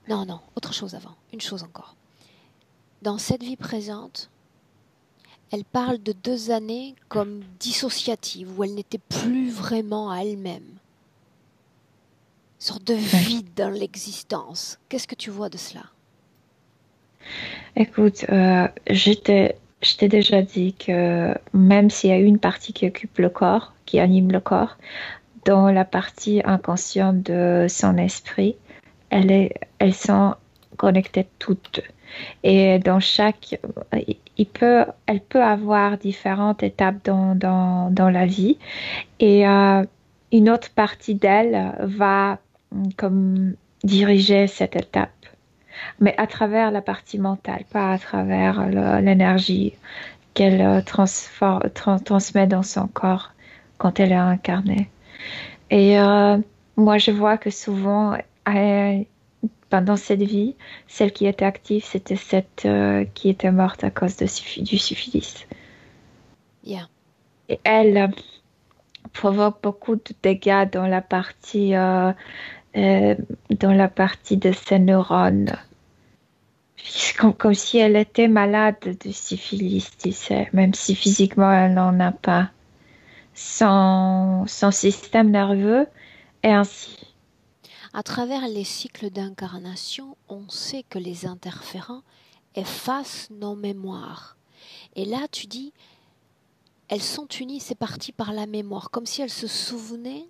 Non, autre chose avant, une chose encore. Dans cette vie présente, elle parle de 2 années comme dissociatives, où elle n'était plus vraiment à elle-même. Une sorte de vide dans l'existence. Qu'est-ce que tu vois de cela? Écoute, je t'ai déjà dit que même s'il y a une partie qui occupe le corps, qui anime le corps, dans la partie inconsciente de son esprit, elles sont connectées toutes. Et dans elle peut avoir différentes étapes dans la vie. Et une autre partie d'elle va comme diriger cette étape. Mais à travers la partie mentale, pas à travers l'énergie qu'elle transmet dans son corps quand elle est incarnée. Et moi, je vois que souvent, pendant cette vie, celle qui était active, c'était cette qui était morte à cause du syphilis. Yeah. Et elle provoque beaucoup de dégâts dans la partie de ses neurones. Comme si elle était malade de syphilis, tu sais, même si physiquement elle n'en a pas. Son système nerveux est ainsi. À travers les cycles d'incarnation, on sait que les interférents effacent nos mémoires. Et là, tu dis, elles sont unies, c'est parti par la mémoire, comme si elles se souvenaient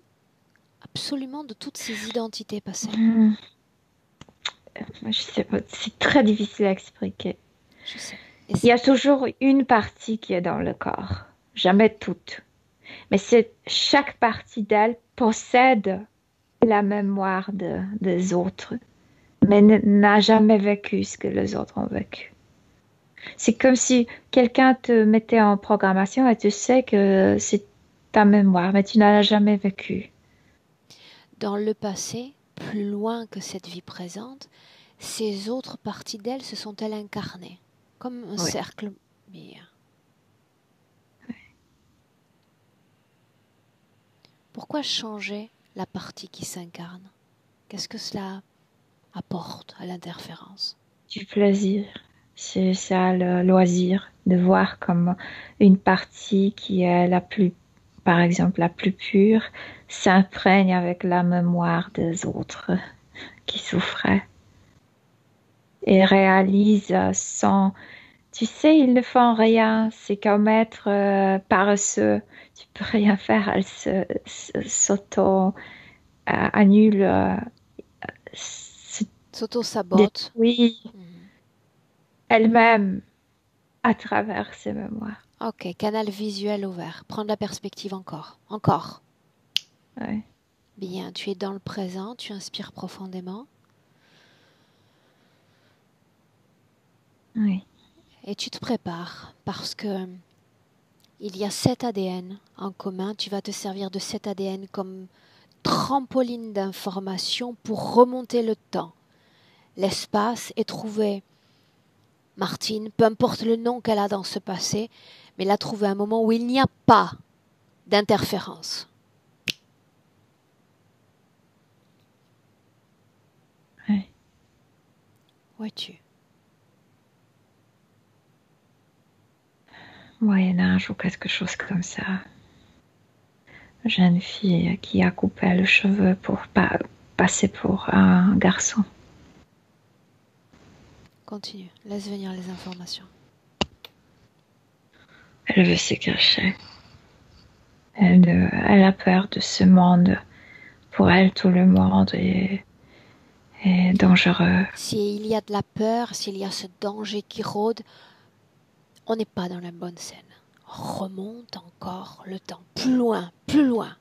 absolument de toutes ces identités passées. Je sais pas, c'est très difficile à expliquer. Je sais. Il y a toujours une partie qui est dans le corps, jamais toute. Mais chaque partie d'elle possède la mémoire des autres, mais n'a jamais vécu ce que les autres ont vécu. C'est comme si quelqu'un te mettait en programmation et tu sais que c'est ta mémoire, mais tu n'as jamais vécu. Dans le passé, plus loin que cette vie présente, ces autres parties d'elle se sont-elles incarnées, comme un Oui. cercle. Mais pourquoi changer la partie qui s'incarne? Qu'est-ce que cela apporte à l'interférence? Du plaisir. C'est ça le loisir de voir comme une partie qui est par exemple, la plus pure, s'imprègne avec la mémoire des autres qui souffraient et réalise sans. Tu sais, ils ne font rien. C'est comme être paresseux. Tu peux rien faire. Elle s'auto-annule. Se S'auto-sabote. détruit elle-même à travers ses mémoires. Ok, canal visuel ouvert. Prendre la perspective encore. Encore. Ouais. Bien, tu es dans le présent, tu inspires profondément. Oui. Et tu te prépares parce que il y a 7 ADN en commun. Tu vas te servir de cet ADN comme trampoline d'information pour remonter le temps, l'espace et trouver Martine, peu importe le nom qu'elle a dans ce passé, mais elle a trouvé un moment où il n'y a pas d'interférence. Ouais. Où es-tu? Moyen-Âge ou quelque chose comme ça. Jeune fille qui a coupé le cheveu pour passer pour un garçon. Continue, laisse venir les informations. Elle veut se cacher. Elle a peur de ce monde. Pour elle, tout le monde est dangereux. S'il y a de la peur, s'il y a ce danger qui rôde, on n'est pas dans la bonne scène. Remonte encore le temps. Plus loin, plus loin.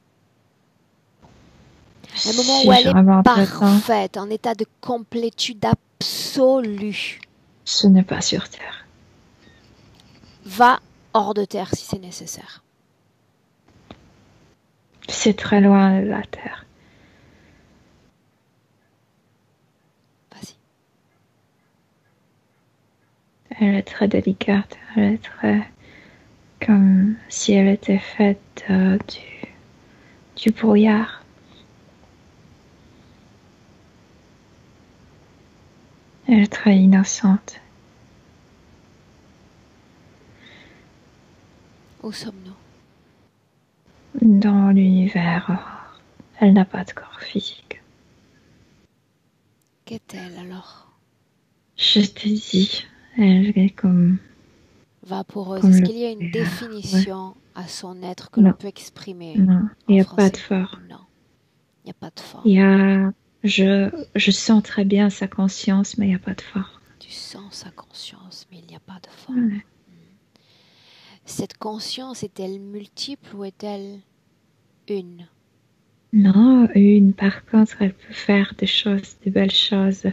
Un moment où elle est parfaite, en état de complétude absolue. Ce n'est pas sur Terre. Va hors de terre si c'est nécessaire. C'est très loin de la Terre. Vas-y. Elle est très délicate. Elle est très comme si elle était faite du brouillard. Elle est très innocente. Où sommes-nous? Dans l'univers, elle n'a pas de corps physique. Qu'est-elle alors? Je te dis, elle est comme... Vaporeuse. Est-ce qu'il y a une définition à son être que l'on peut exprimer? Non, il n'y a pas de forme. Non, il n'y a pas de forme. Je sens très bien sa conscience, mais il n'y a pas de forme. Tu sens sa conscience, mais il n'y a pas de forme. Ouais. Cette conscience est-elle multiple ou est-elle une? Non, une, par contre, elle peut faire des choses, des belles choses.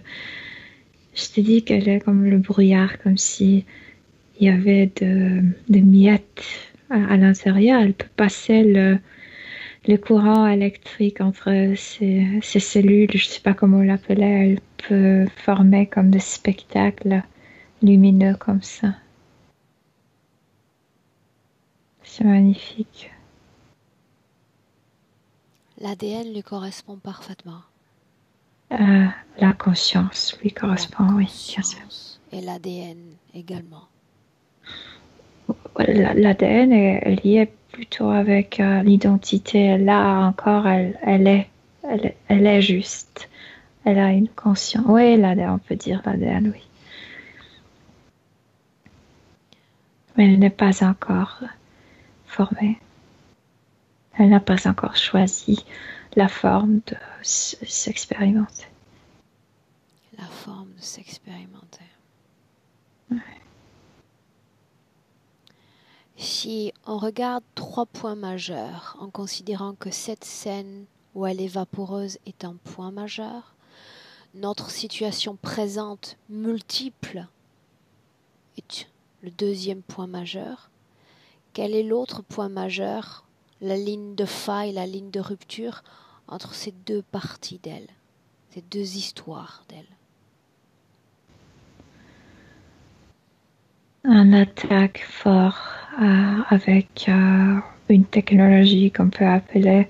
Je te dis qu'elle est comme le brouillard, comme si il y avait des miettes à l'intérieur. Elle peut passer le courant électrique entre ces cellules, je ne sais pas comment on l'appelait. Elle peut former comme des spectacles lumineux comme ça. C'est magnifique. L'ADN lui correspond parfaitement. La conscience lui correspond, oui, bien sûr. Et l'ADN également. L'ADN est lié plutôt avec l'identité. Là encore, elle est juste. Elle a une conscience. Oui, l'ADN, on peut dire l'ADN, oui. Mais elle n'est pas encore formée. Elle n'a pas encore choisi la forme de s'expérimenter. La forme de s'expérimenter. Ouais. Si on regarde 3 points majeurs, en considérant que cette scène où elle est vaporeuse est un point majeur, notre situation présente multiple est le deuxième point majeur. Quel est l'autre point majeur, la ligne de faille, la ligne de rupture entre ces deux parties d'elle, ces deux histoires d'elle? Un attaque fort avec une technologie qu'on peut appeler,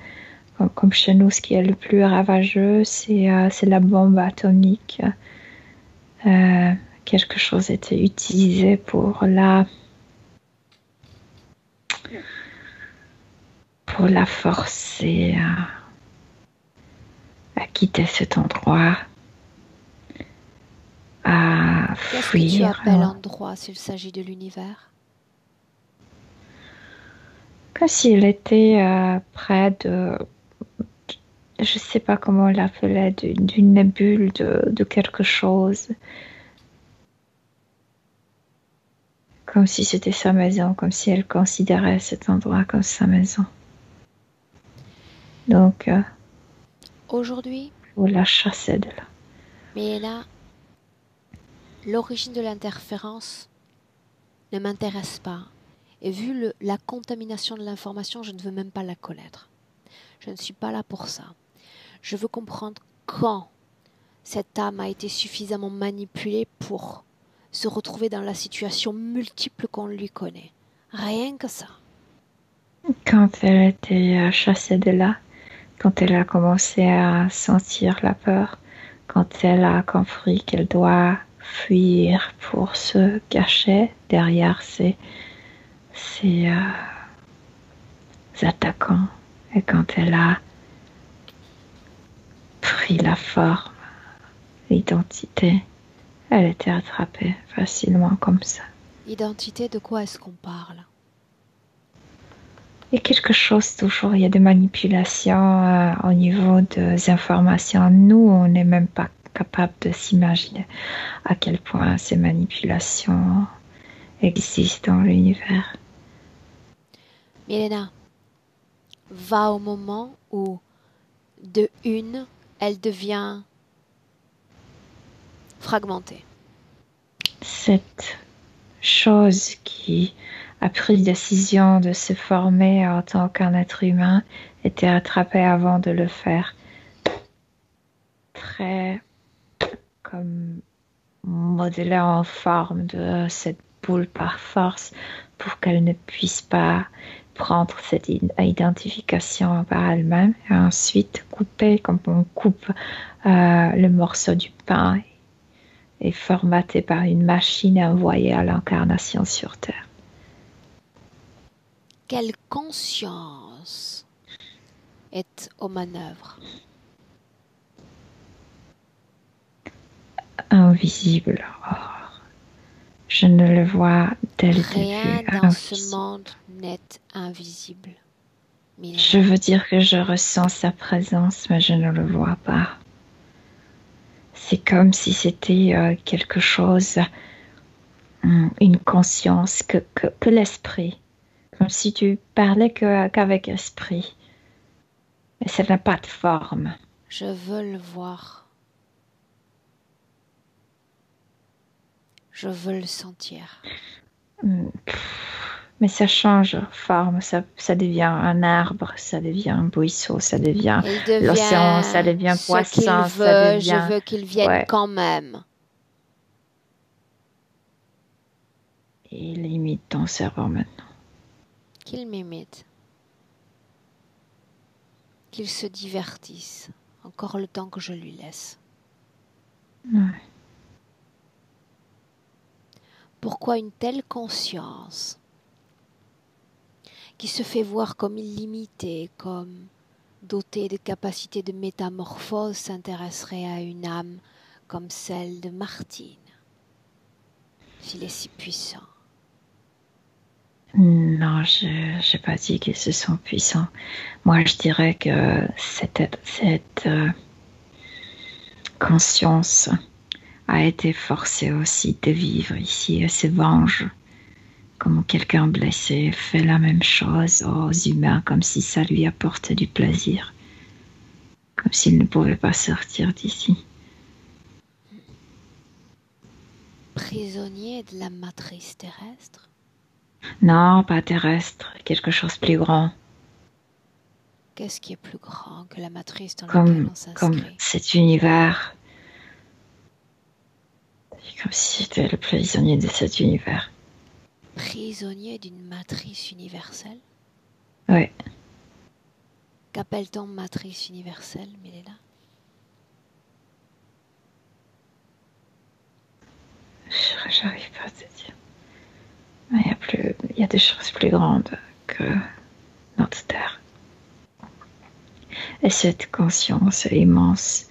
comme chez nous, ce qui est le plus ravageux, c'est la bombe atomique. Quelque chose était utilisé pour la forcer à quitter cet endroit, à Qu'est-ce fuir. que tu appelles endroit s'il s'agit de l'univers? Comme s'il était près de, je ne sais pas comment on l'appelait, d'une nébule de quelque chose. Comme si c'était sa maison, comme si elle considérait cet endroit comme sa maison. Donc, aujourd'hui, on la chassait de là. Milena, l'origine de l'interférence ne m'intéresse pas. Et vu la contamination de l'information, je ne veux même pas la connaître. Je ne suis pas là pour ça. Je veux comprendre quand cette âme a été suffisamment manipulée pour se retrouver dans la situation multiple qu'on lui connaît. Rien que ça. Quand elle était chassée de là, quand elle a commencé à sentir la peur, quand elle a compris qu'elle doit fuir pour se cacher derrière ses attaquants, et quand elle a pris la forme, l'identité, elle était attrapée facilement comme ça. Identité, de quoi est-ce qu'on parle? Il y a quelque chose toujours, il y a des manipulations au niveau des informations. Nous, on n'est même pas capable de s'imaginer à quel point ces manipulations existent dans l'univers. Milena, va au moment où, de une, elle devient fragmentée. Cette chose qui a pris décision de se former en tant qu'un être humain était attrapée avant de le faire. Très comme modelée en forme de cette boule par force pour qu'elle ne puisse pas prendre cette identification par elle-même et ensuite couper comme on coupe le morceau du pain et formaté par une machine et envoyé à l'incarnation sur Terre. Quelle conscience est aux manœuvres? Invisible. Oh, je ne le vois dès le début. Rien dans ce monde n'est invisible. Milena. Je veux dire que je ressens sa présence, mais je ne le vois pas. C'est comme si c'était quelque chose, une conscience que l'esprit. Comme si tu parlais qu'avec l'esprit. Mais ça n'a pas de forme. Je veux le voir. Je veux le sentir. Mais ça change de forme, ça devient un arbre, ça devient un buisson, ça devient l'océan, ça devient poisson, ça devient... Je veux qu'il vienne quand même. Et il imite ton cerveau maintenant. Qu'il m'imite. Qu'il se divertisse. Encore le temps que je lui laisse. Ouais. Pourquoi une telle conscience qui se fait voir comme illimitée, comme dotée de capacités de métamorphose s'intéresserait à une âme comme celle de Martine, s'il est si puissant? Non, je n'ai pas dit qu'ils se sont puissants. Moi, je dirais que cette conscience a été forcée aussi de vivre ici et se venge. Comme quelqu'un blessé fait la même chose aux humains, comme si ça lui apportait du plaisir. Comme s'il ne pouvait pas sortir d'ici. Prisonnier de la matrice terrestre? Non, pas terrestre, quelque chose de plus grand. Qu'est-ce qui est plus grand que la matrice dans laquelle on s'inscrit? Comme cet univers. Comme si c'était le prisonnier de cet univers. Prisonnier d'une matrice universelle? Oui. Qu'appelle-t-on matrice universelle, Milena? J'arrive pas à te dire. Mais il y a des choses plus grandes que notre Terre. Et cette conscience est immense.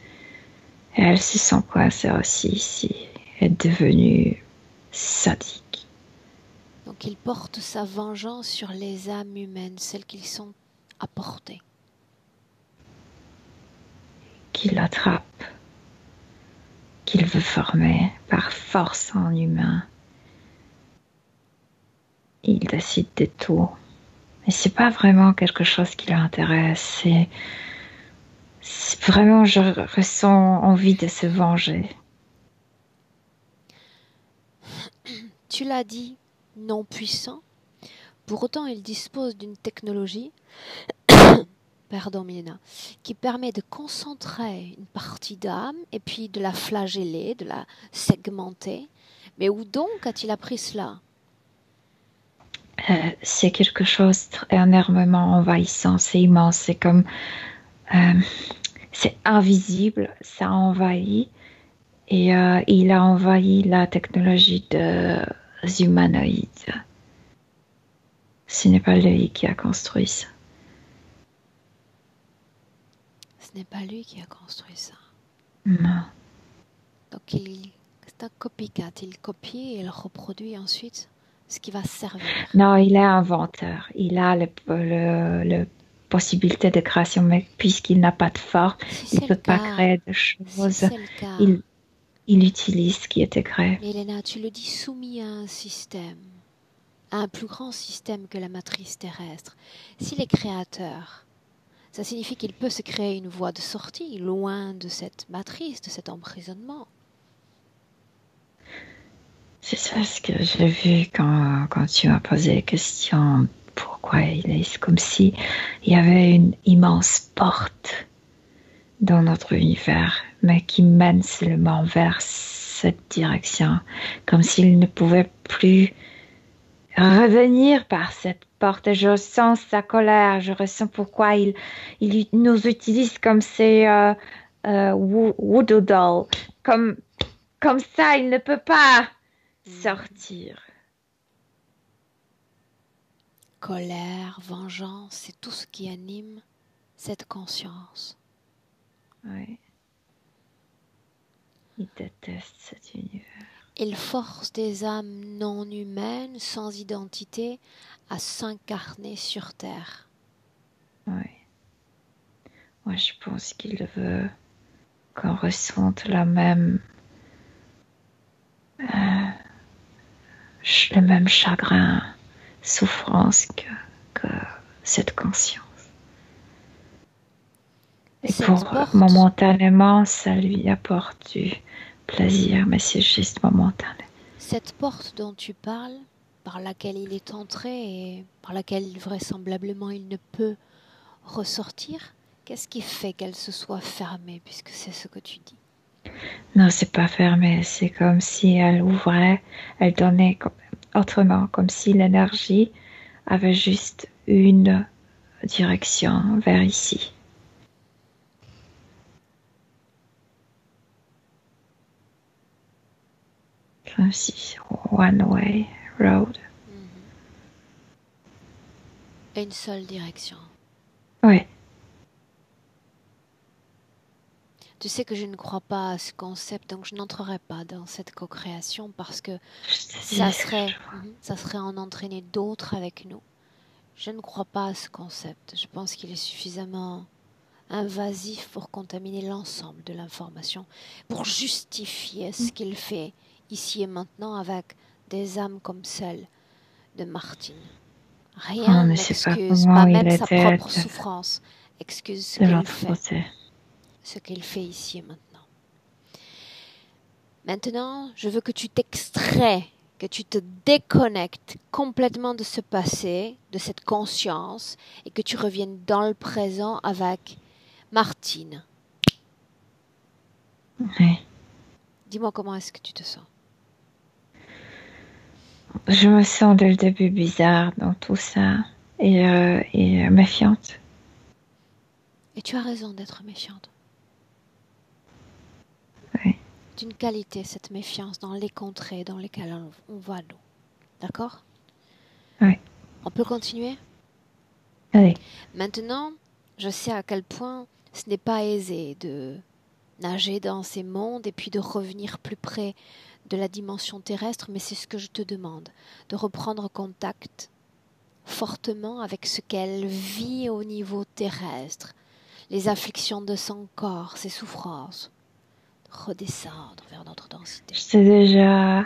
Et elle se sent coincée aussi ici. Elle est devenue sadique. Donc il porte sa vengeance sur les âmes humaines, celles qui sont apportées. Qu'il attrape, qu'il veut former par force en humain. Il décide de tout. Mais c'est pas vraiment quelque chose qui l'intéresse. C'est vraiment, je ressens envie de se venger. Tu l'as dit, non puissant. Pour autant, il dispose d'une technologie, pardon Milena, qui permet de concentrer une partie d'âme et puis de la flageller, de la segmenter. Mais où donc a-t-il appris cela? C'est quelque chose d'énormément envahissant, c'est immense, c'est comme c'est invisible, ça envahit et il a envahi la technologie des humanoïdes. Ce n'est pas lui qui a construit ça. Ce n'est pas lui qui a construit ça. Non. Donc c'est un copycat, il copie et il reproduit ensuite ce qui va servir. Non, il est inventeur. Il a la possibilité de création, mais puisqu'il n'a pas de forme, il ne peut pas créer de choses. Si c'est le cas, il utilise ce qui était créé. Milena, tu le dis soumis à un système, à un plus grand système que la matrice terrestre. S'il est créateur, ça signifie qu'il peut se créer une voie de sortie loin de cette matrice, de cet emprisonnement. C'est ça ce que j'ai vu quand tu m'as posé la question. Pourquoi il est comme si il y avait une immense porte dans notre univers, mais qui mène seulement vers cette direction, comme s'il ne pouvait plus revenir par cette porte. Je sens sa colère, je ressens pourquoi il nous utilise comme ces voodoo dolls, comme ça, il ne peut pas sortir. Colère, vengeance, c'est tout ce qui anime cette conscience. Oui. Il déteste cet univers. Il force des âmes non humaines, sans identité, à s'incarner sur Terre. Oui. Moi, je pense qu'il veut qu'on ressente le même chagrin, souffrance que cette conscience. cette porte, momentanément, ça lui apporte du plaisir, mais c'est juste momentané. cette porte dont tu parles, par laquelle il est entré et par laquelle vraisemblablement il ne peut ressortir, qu'est-ce qui fait qu'elle se soit fermée, puisque c'est ce que tu dis? Non, c'est pas fermé, c'est comme si elle ouvrait, elle donnait autrement, comme si l'énergie avait juste une direction vers ici. Comme si one-way road. Une seule direction. Oui. Tu sais que je ne crois pas à ce concept, donc je n'entrerai pas dans cette co-création parce que ça serait en entraîner d'autres avec nous. Je ne crois pas à ce concept. Je pense qu'il est suffisamment invasif pour contaminer l'ensemble de l'information, pour justifier ce qu'il fait ici et maintenant avec des âmes comme celle de Martine. Rien n'excuse, pas même sa propre souffrance, excuse ce qu'il fait. Ce qu'il fait ici et maintenant. Maintenant, je veux que tu t'extrais, que tu te déconnectes complètement de ce passé, de cette conscience, et que tu reviennes dans le présent avec Martine. Oui. Dis-moi comment est-ce que tu te sens? Je me sens dès le début bizarre dans tout ça et méfiante. Et tu as raison d'être méfiante. Oui. C'est une qualité, cette méfiance, dans les contrées dans lesquelles on va, nous. D'accord? Oui. On peut continuer? Oui. Maintenant, je sais à quel point ce n'est pas aisé de nager dans ces mondes et puis de revenir plus près de la dimension terrestre, mais c'est ce que je te demande, de reprendre contact fortement avec ce qu'elle vit au niveau terrestre, les afflictions de son corps, ses souffrances, redescendre vers notre densité. Je t'ai déjà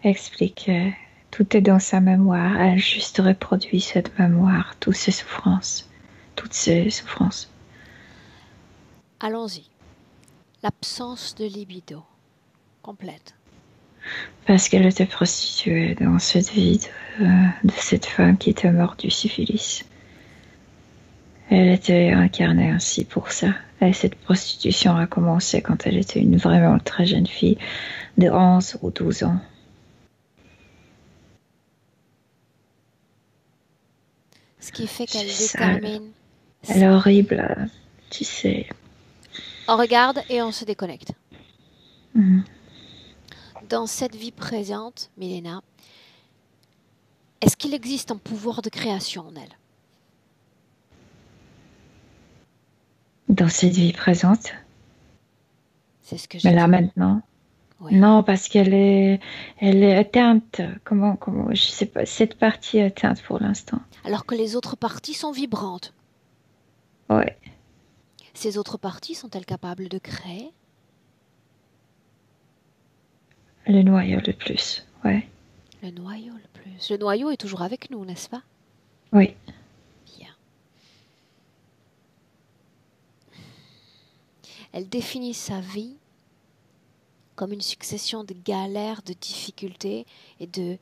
expliqué, tout est dans sa mémoire, elle juste reproduit cette mémoire, toutes ces souffrances. Allons-y. L'absence de libido complète. Parce qu'elle était prostituée dans cette vie de cette femme qui était morte du syphilis. Elle était incarnée ainsi pour ça. Et cette prostitution a commencé quand elle était une vraiment très jeune fille de 11 ou 12 ans. Ce qui fait qu'elle détermine... Elle est horrible, tu sais. On regarde et on se déconnecte. Dans cette vie présente, Milena, est-ce qu'il existe un pouvoir de création en elle? Dans cette vie présente? C'est ce que mais là maintenant? Oui. Non, parce qu'elle est éteinte. Comment, je sais pas, cette partie est éteinte pour l'instant. Alors que les autres parties sont vibrantes. Oui. Ces autres parties sont-elles capables de créer? Le noyau le plus, ouais. Le noyau le plus. Le noyau est toujours avec nous, n'est-ce pas? Oui. Bien. Elle définit sa vie comme une succession de galères, de difficultés et de...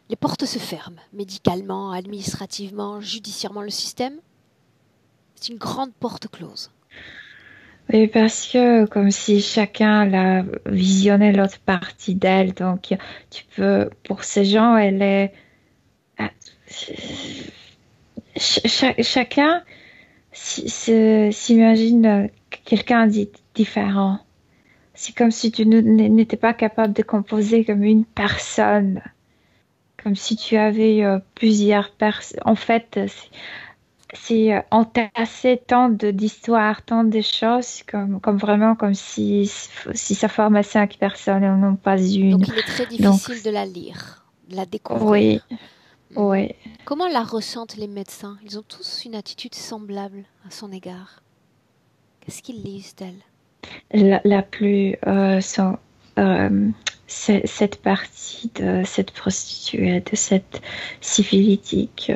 Les portes se ferment, médicalement, administrativement, judiciairement. Le système, c'est une grande porte close. Oui, parce que comme si chacun l'a visionné l'autre partie d'elle, donc tu peux, pour ces gens, elle est... Chacun s'imagine quelqu'un différent. C'est comme si tu n'étais pas capable de composer comme une personne. Comme si tu avais plusieurs personnes. En fait, c'est entassé tant d'histoires, tant de choses, comme vraiment comme si ça formait 5 personnes et non pas une. Donc il est très difficile de la lire, de la découvrir. Oui. Oui. Comment la ressentent les médecins? Ils ont tous une attitude semblable à son égard. Qu'est-ce qu'ils lisent d'elle? La plus cette partie de cette prostituée, de cette syphilitique,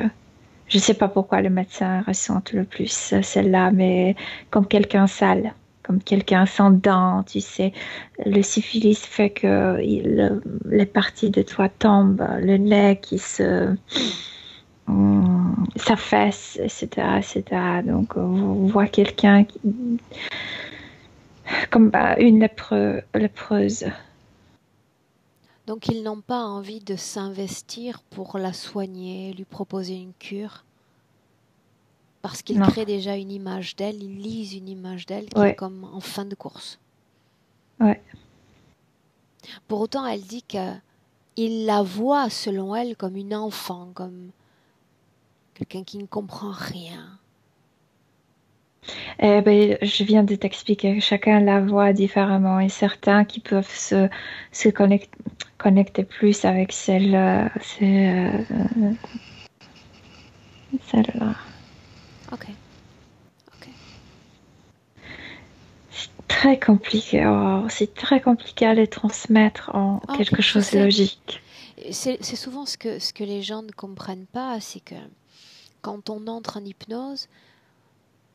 Je ne sais pas pourquoi le médecin ressent le plus celle-là, mais comme quelqu'un sale, comme quelqu'un sans dents, tu sais. Le syphilis fait que les parties de toi tombent, le nez qui s'affaisse, etc., etc. Donc, on voit quelqu'un comme une lépreuse. Donc ils n'ont pas envie de s'investir pour la soigner, lui proposer une cure, parce qu'ils Non, créent déjà une image d'elle, ils lisent une image d'elle qui est ouais, comme en fin de course. ouais. Pour autant, elle dit qu'il la voit, selon elle, comme une enfant, comme quelqu'un qui ne comprend rien. Eh ben, je viens de t'expliquer, chacun la voit différemment et certains qui peuvent se connecter plus avec celle-là. Ok, ok. Très compliqué. Oh, c'est très compliqué à les transmettre en Ah, quelque je chose de sais. logique. C'est souvent ce que les gens ne comprennent pas, c'est que quand on entre en hypnose,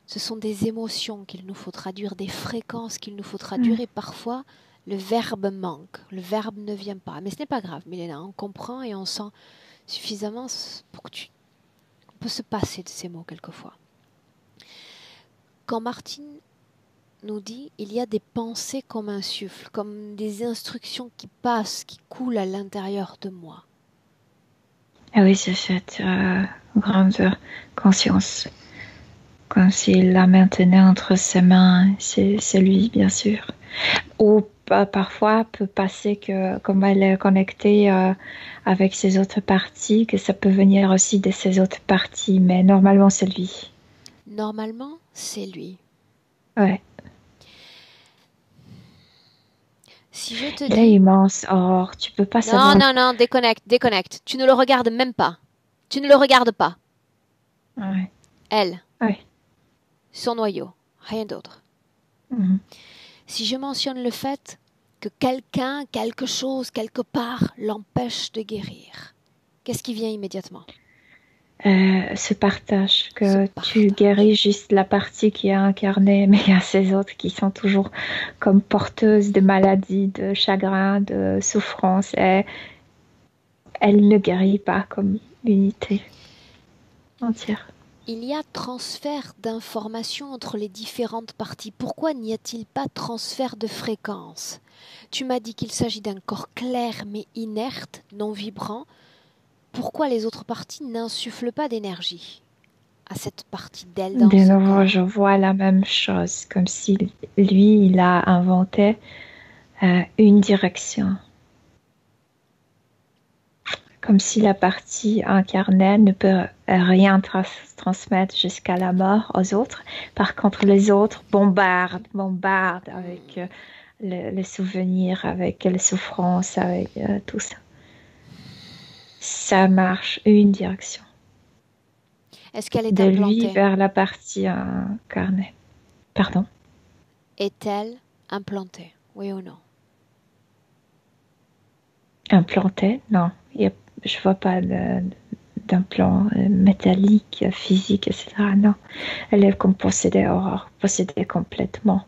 ce sont des émotions qu'il nous faut traduire, des fréquences qu'il nous faut traduire, Mm. et parfois le verbe manque, le verbe ne vient pas. Mais ce n'est pas grave, Milena, on comprend et on sent suffisamment pour que on peut se passer de ces mots quelquefois. Quand Martine nous dit, il y a des pensées comme un souffle, comme des instructions qui passent, qui coulent à l'intérieur de moi. Ah oui, c'est cette grande conscience. Comme s'il la maintenait entre ses mains. C'est lui, bien sûr. Ou parfois peut passer que comme elle est connectée avec ses autres parties, que ça peut venir aussi de ses autres parties, mais normalement c'est lui. Normalement, c'est lui. Ouais. Si je te Il est dis, immense. Or, tu peux pas non, savoir. non, non, déconnecte, déconnecte. Tu ne le regardes même pas. Tu ne le regardes pas. Ouais. Elle, Ouais. son noyau, rien d'autre. Mhm. Si je mentionne le fait que quelqu'un, quelque chose, quelque part, l'empêche de guérir, qu'est-ce qui vient immédiatement? Ce partage Ce que tu partage. guéris juste la partie qui est incarnée, mais il y a ces autres qui sont toujours comme porteuses de maladies, de chagrin, de souffrance, et elle ne guérit pas comme unité entière. Il y a transfert d'informations entre les différentes parties. Pourquoi n'y a-t-il pas transfert de fréquence? Tu m'as dit qu'il s'agit d'un corps clair mais inerte, non vibrant. Pourquoi les autres parties n'insufflent pas d'énergie à cette partie d'elle dans De ce nouveau, je corps? vois la même chose, comme si lui, il a inventé une direction. Comme si la partie incarnée ne peut rien transmettre jusqu'à la mort aux autres. Par contre, les autres bombardent avec les souvenirs, avec les souffrances, avec tout ça. Ça marche une direction. Est-ce qu'elle est De lui implantée? vers la partie incarnée. Pardon. Est-elle implantée? Oui ou non? Implanté? Non. Je vois pas d'implant métallique, physique, etc. Non. Elle est comme possédée, Aurore. Possédée complètement.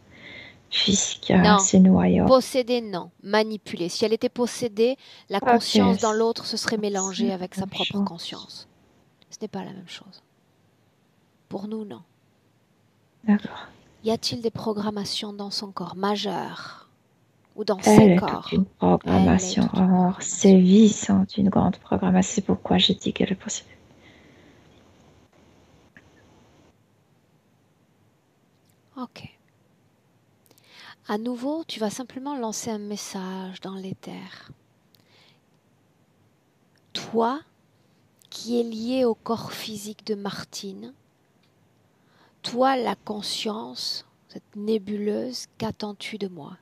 Puisque Non. c'est noyau. Possédée, non. Manipulée. Si elle était possédée, la Ok, conscience dans l'autre se serait c'est mélangée la avec sa même propre chose. conscience. Ce n'est pas la même chose. Pour nous, non. D'accord. Y a-t-il des programmations dans son corps majeures ou dans ses Elle est toute une corps? Elle est programmation. toute une Or, ses programmation. vies sont une grande programmation. C'est pourquoi j'ai dit qu'elle est possédée. Ok. À nouveau, tu vas simplement lancer un message dans l'éther. Toi, qui es lié au corps physique de Martine, toi, la conscience, cette nébuleuse, qu'attends-tu de moi?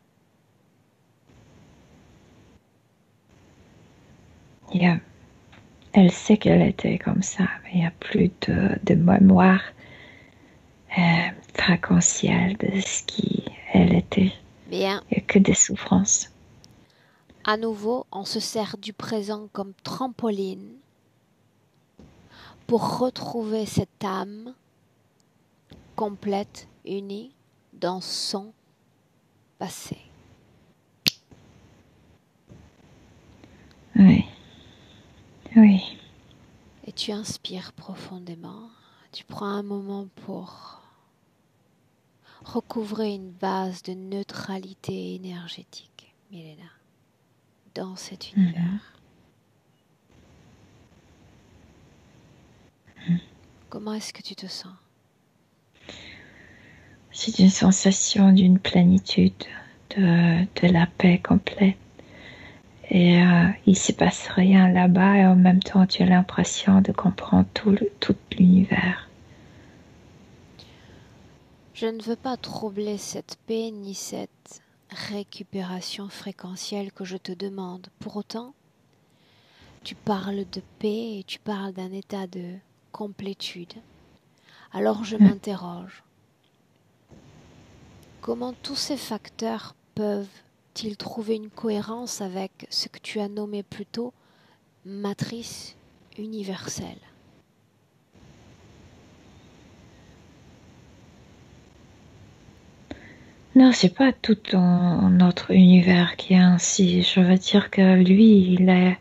Elle sait qu'elle était comme ça, mais il n'y a plus de mémoire fréquentielle de ce qui elle était. Bien, Il n'y a que des souffrances. à nouveau, on se sert du présent comme trampoline pour retrouver cette âme complète, unie dans son passé. Oui. Oui. Et tu inspires profondément. Tu prends un moment pour recouvrer une base de neutralité énergétique, Milena, dans cet univers. Comment est-ce que tu te sens? C'est une sensation d'une plénitude, de la paix complète. Et il ne se passe rien là-bas et en même temps tu as l'impression de comprendre tout l'univers. Je ne veux pas troubler cette paix ni cette récupération fréquentielle que je te demande. Pour autant, tu parles de paix et tu parles d'un état de complétude. Alors je m'interroge. Comment tous ces facteurs peuvent-ils trouver une cohérence avec ce que tu as nommé plus tôt matrice universelle? Non, c'est pas tout notre univers qui est ainsi. Je veux dire que lui, il est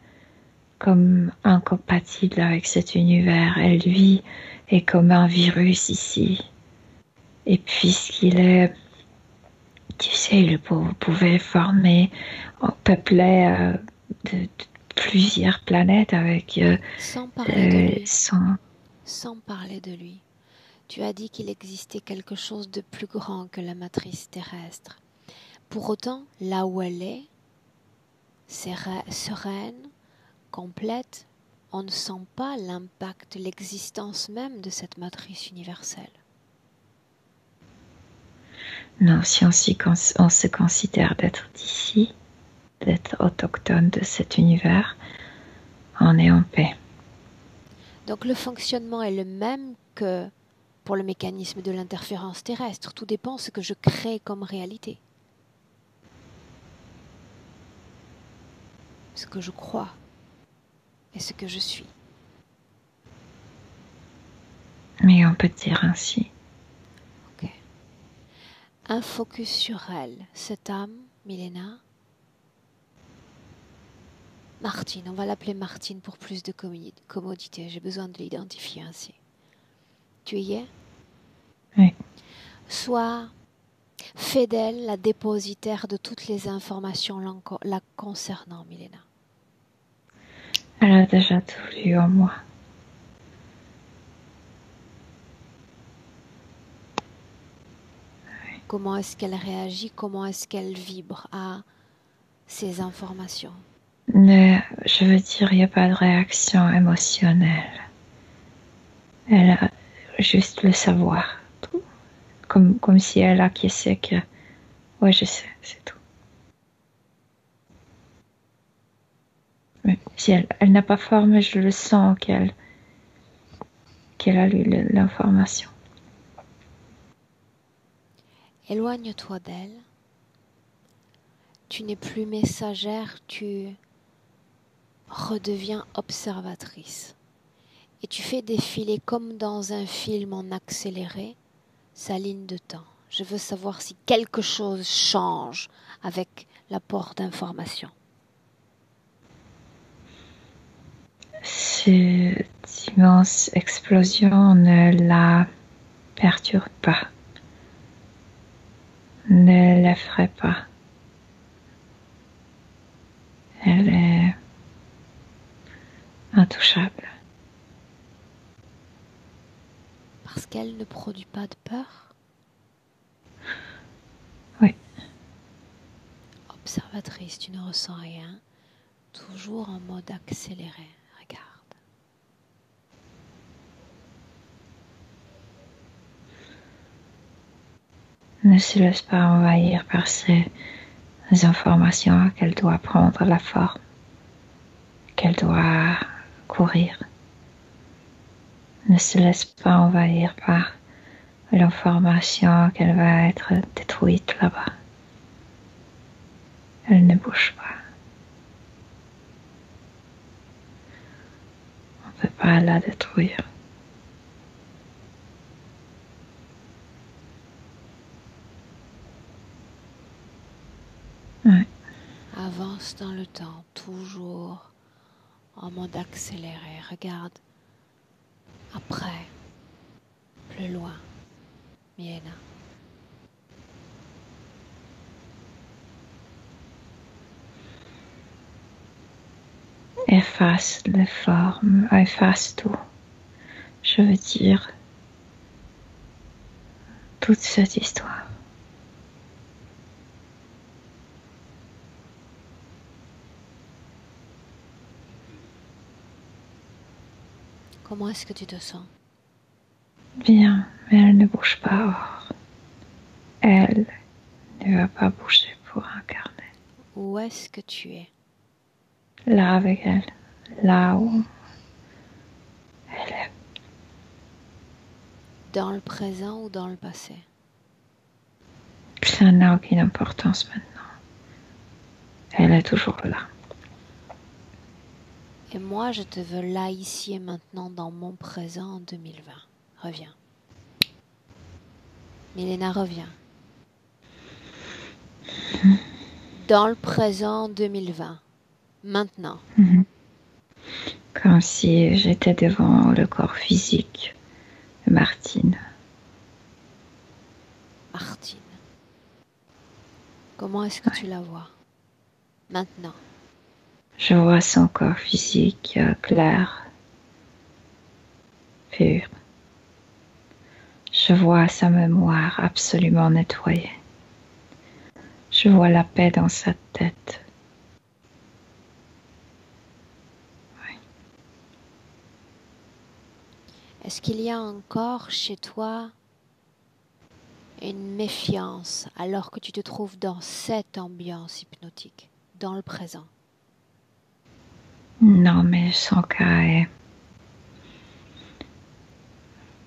comme incompatible avec cet univers. Et lui est comme un virus ici. Et puisqu'il est, tu sais, il pouvait former, peupler de plusieurs planètes avec Sans parler de lui. son... Sans parler de lui. Tu as dit qu'il existait quelque chose de plus grand que la matrice terrestre. Pour autant, là où elle est, sereine, complète, on ne sent pas l'impact, l'existence même de cette matrice universelle. Non, si on se considère d'être d'ici, d'être autochtone de cet univers, on est en paix. Donc le fonctionnement est le même que pour le mécanisme de l'interférence terrestre. Tout dépend de ce que je crée comme réalité. Ce que je crois et ce que je suis. Mais on peut dire ainsi. Ok. Un focus sur elle, cette âme, Milena. Martine, on va l'appeler Martine pour plus de commodité. J'ai besoin de l'identifier ainsi. Tu y es? Oui. Sois fidèle, la dépositaire de toutes les informations la concernant, Milena. Elle a déjà tout lu en moi. Comment est-ce qu'elle réagit? Comment est-ce qu'elle vibre à ces informations? Mais je veux dire, il n'y a pas de réaction émotionnelle. Elle a juste le savoir. Tout. Comme si elle acquiesçait que... Ouais, je sais, c'est tout. Mais si elle n'a pas formé, je le sens qu'elle a lu l'information. Éloigne-toi d'elle. Tu n'es plus messagère, tu redeviens observatrice. Et tu fais défiler comme dans un film en accéléré sa ligne de temps. Je veux savoir si quelque chose change avec l'apport d'informations. Cette immense explosion ne la perturbe pas, ne l'effraie pas. Elle est intouchable. Parce qu'elle ne produit pas de peur? Oui. Observatrice, tu ne ressens rien, toujours en mode accéléré. Regarde. Ne se laisse pas envahir par ces informations qu'elle doit prendre la forme, qu'elle doit courir. Ne se laisse pas envahir par l'information qu'elle va être détruite là-bas. Elle ne bouge pas. On ne peut pas la détruire. Ouais. Avance dans le temps, toujours en mode accéléré. Regarde après, plus loin, Milena. Efface les formes, efface tout. Je veux dire, toute cette histoire. Comment est-ce que tu te sens? Bien, mais elle ne bouge pas. Or, elle ne va pas bouger pour incarner. Où est-ce que tu es? Là avec elle, là où elle est. Dans le présent ou dans le passé? Ça n'a aucune importance maintenant. Elle est toujours là. Et moi, je te veux là, ici et maintenant, dans mon présent en 2020. Reviens. Milena, reviens. Dans le présent en 2020. Maintenant. Comme si j'étais devant le corps physique de Martine. Martine. Comment est-ce que tu la vois? Maintenant. Je vois son corps physique clair, pur. Je vois sa mémoire absolument nettoyée. Je vois la paix dans sa tête. Oui. Est-ce qu'il y a encore chez toi une méfiance alors que tu te trouves dans cette ambiance hypnotique, dans le présent? Non, mais son cas est,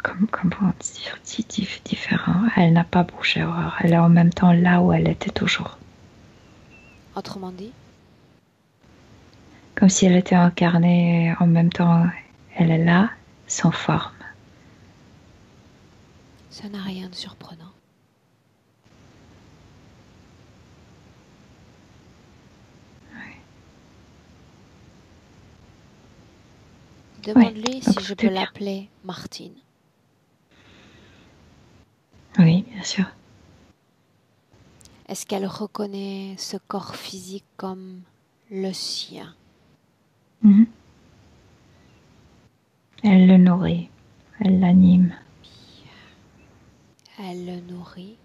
comment dire, différent. Elle n'a pas bougé, Aurore. Elle est en même temps là où elle était toujours. Autrement dit? Comme si elle était incarnée en même temps. Elle est là, sans forme. Ça n'a rien de surprenant. Demande-lui si je peux l'appeler Martine. Oui, bien sûr. Est-ce qu'elle reconnaît ce corps physique comme le sien? Elle le nourrit, elle l'anime. Elle le nourrit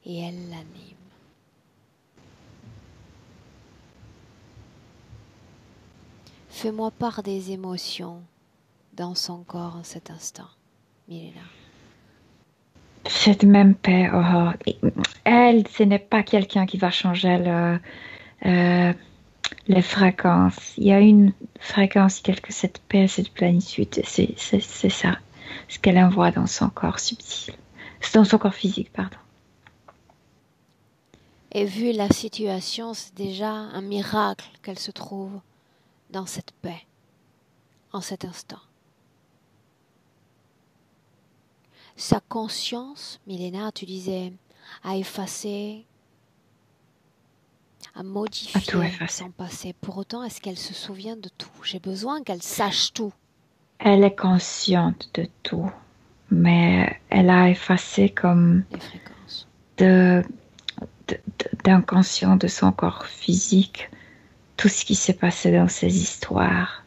et elle l'anime. Fais-moi part des émotions dans son corps en cet instant, Milena. Cette même paix, Aurore. Elle, ce n'est pas quelqu'un qui va changer les fréquences. Il y a une fréquence qui est cette paix, cette plénitude. C'est ça, ce qu'elle envoie dans son corps subtil. C'est dans son corps physique, pardon. Et vu la situation, c'est déjà un miracle qu'elle se trouve dans cette paix, en cet instant. Sa conscience, Milena, tu disais, a effacé, a modifié son passé. Pour autant, est-ce qu'elle se souvient de tout? J'ai besoin qu'elle sache tout. Elle est consciente de tout, mais elle a effacé comme les fréquences d'inconscient de son corps physique tout ce qui s'est passé dans ces histoires.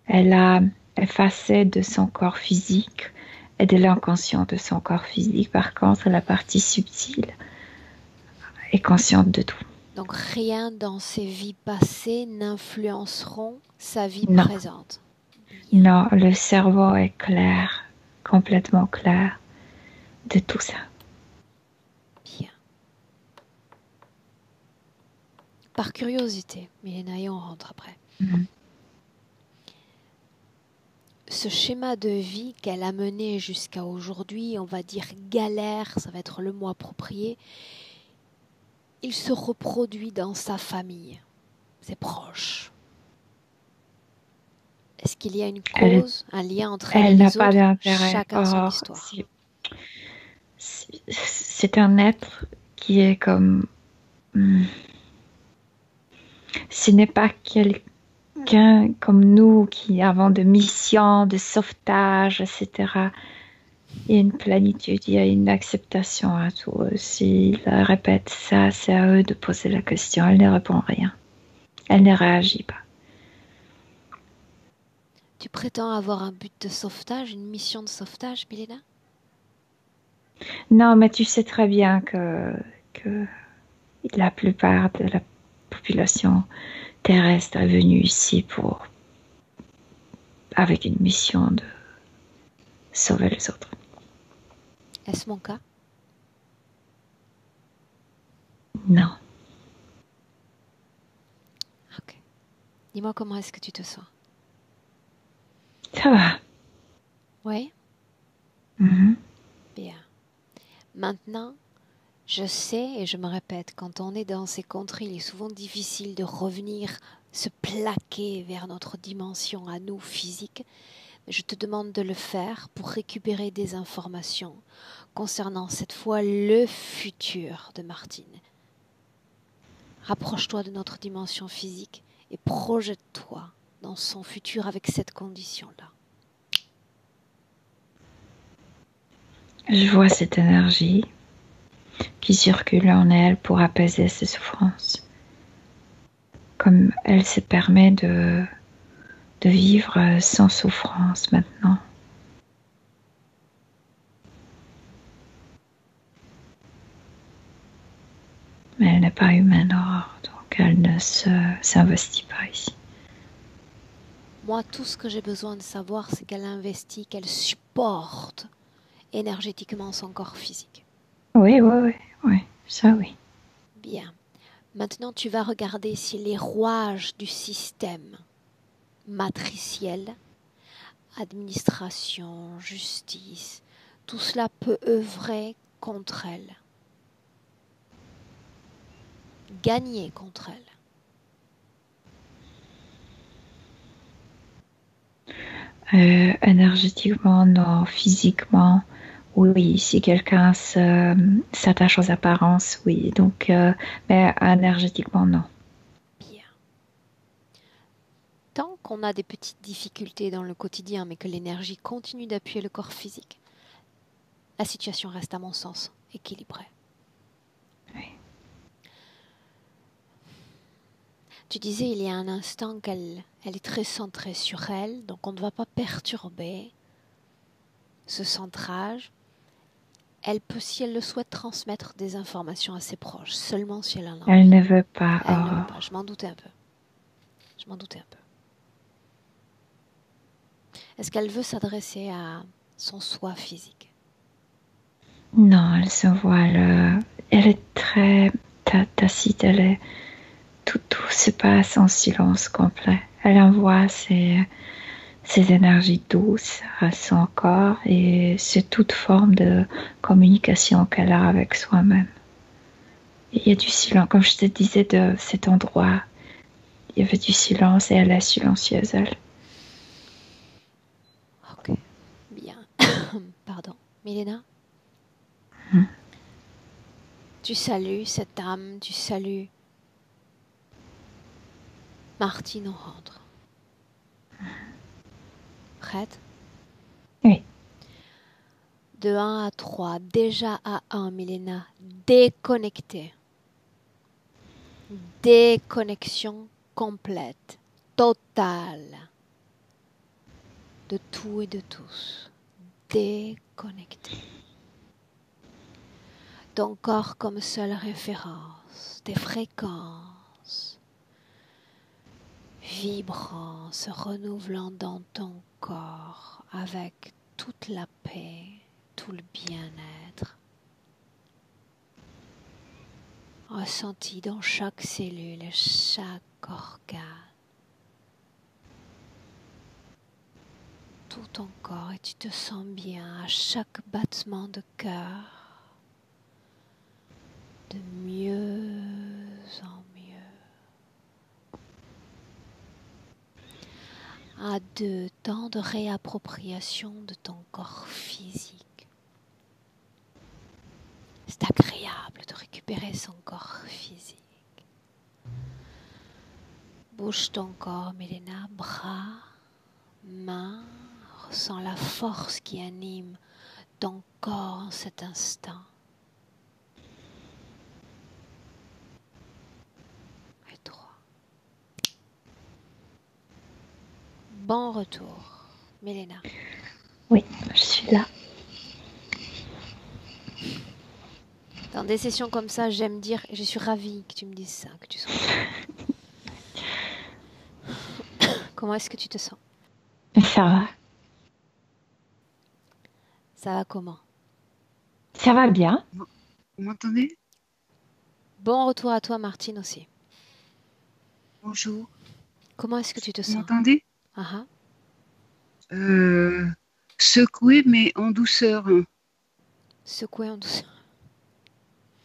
Elle a effacé de son corps physique et de l'inconscient de son corps physique. Par contre, la partie subtile est consciente de tout. Donc rien dans ses vies passées n'influenceront sa vie présente. Non, le cerveau est clair, complètement clair de tout ça. Bien. Par curiosité, Milena, et on rentre après. Ce schéma de vie qu'elle a mené jusqu'à aujourd'hui, on va dire galère, ça va être le mot approprié, il se reproduit dans sa famille, ses proches. Est-ce qu'il y a une cause, un lien entre elle et les autres? Elle n'a pas d'intérêt. Chacun son histoire. C'est un être qui est comme ce n'est pas quelqu'un comme nous qui avons de missions, de sauvetage, etc. Il y a une plénitude, il y a une acceptation à tout. S'il répète ça, c'est à eux de poser la question. Elle ne répond rien. Elle ne réagit pas. Tu prétends avoir un but de sauvetage, une mission de sauvetage, Milena? Non, mais tu sais très bien que la plupart de la population terrestre est venue ici avec une mission de sauver les autres. Est-ce mon cas? Non. Ok. Dis-moi comment est-ce que tu te sens? Ça va. Oui? Mhm. Bien. Maintenant, je sais et je me répète, quand on est dans ces contrées, il est souvent difficile de revenir, se plaquer vers notre dimension à nous physique. Je te demande de le faire pour récupérer des informations concernant cette fois le futur de Martine. Rapproche-toi de notre dimension physique et projette-toi dans son futur avec cette condition-là. Je vois cette énergie qui circule en elle pour apaiser ses souffrances. Comme elle se permet de vivre sans souffrance maintenant. Mais elle n'est pas humaine, Aurore, donc elle ne s'investit pas ici. Moi, tout ce que j'ai besoin de savoir, c'est qu'elle investit, qu'elle supporte énergétiquement son corps physique. Oui, ça oui. Bien. Maintenant, tu vas regarder si les rouages du système matriciel, administration, justice, tout cela peut œuvrer contre elle, gagner contre elle. Énergétiquement, non. Physiquement, oui. Si quelqu'un s'attache aux apparences, oui. Donc, mais énergétiquement, non. Bien. Tant qu'on a des petites difficultés dans le quotidien, mais que l'énergie continue d'appuyer le corps physique, la situation reste, à mon sens, équilibrée. Oui. Tu disais il y a un instant qu'elle est très centrée sur elle, donc on ne va pas perturber ce centrage. Elle peut, si elle le souhaite, transmettre des informations à ses proches, seulement si elle en a Elle envie. ne veut pas. Elle ne veut pas, je m'en doutais un peu. Est-ce qu'elle veut s'adresser à son soi physique? Non, elle se voile. Elle est très tacite. Tout se passe en silence complet. Elle envoie ses énergies douces à son corps et c'est toute forme de communication qu'elle a avec soi-même. Il y a du silence, comme je te disais de cet endroit, il y avait du silence et elle est silencieuse, elle. Ok, bien. Pardon. Milena, tu salues cette âme, tu salues Martine au rentre. Prête? Oui. De 1 à 3, déjà à 1, Milena, déconnectée. Déconnexion complète, totale, de tout et de tous. Déconnecté. Ton corps comme seule référence, tes fréquences vibrant, se renouvelant dans ton corps avec toute la paix, tout le bien-être, ressenti dans chaque cellule et chaque organe. Tout ton corps et tu te sens bien à chaque battement de cœur, de mieux en mieux. À 2, temps de réappropriation de ton corps physique. C'est agréable de récupérer son corps physique. Bouge ton corps, Milena, bras, mains, ressens la force qui anime ton corps en cet instant. Et 3. Bon retour, Milena. Oui, je suis là. Dans des sessions comme ça, j'aime dire, et je suis ravie que tu me dises ça, que tu sois là. Comment est-ce que tu te sens? Ça va. Ça va comment? Ça va bien. Vous m'entendez? Bon retour à toi, Martine, aussi. Bonjour. Comment est-ce que tu te Vous sens? m'entendez? Ah, Secoué, mais en douceur. secoué en douceur.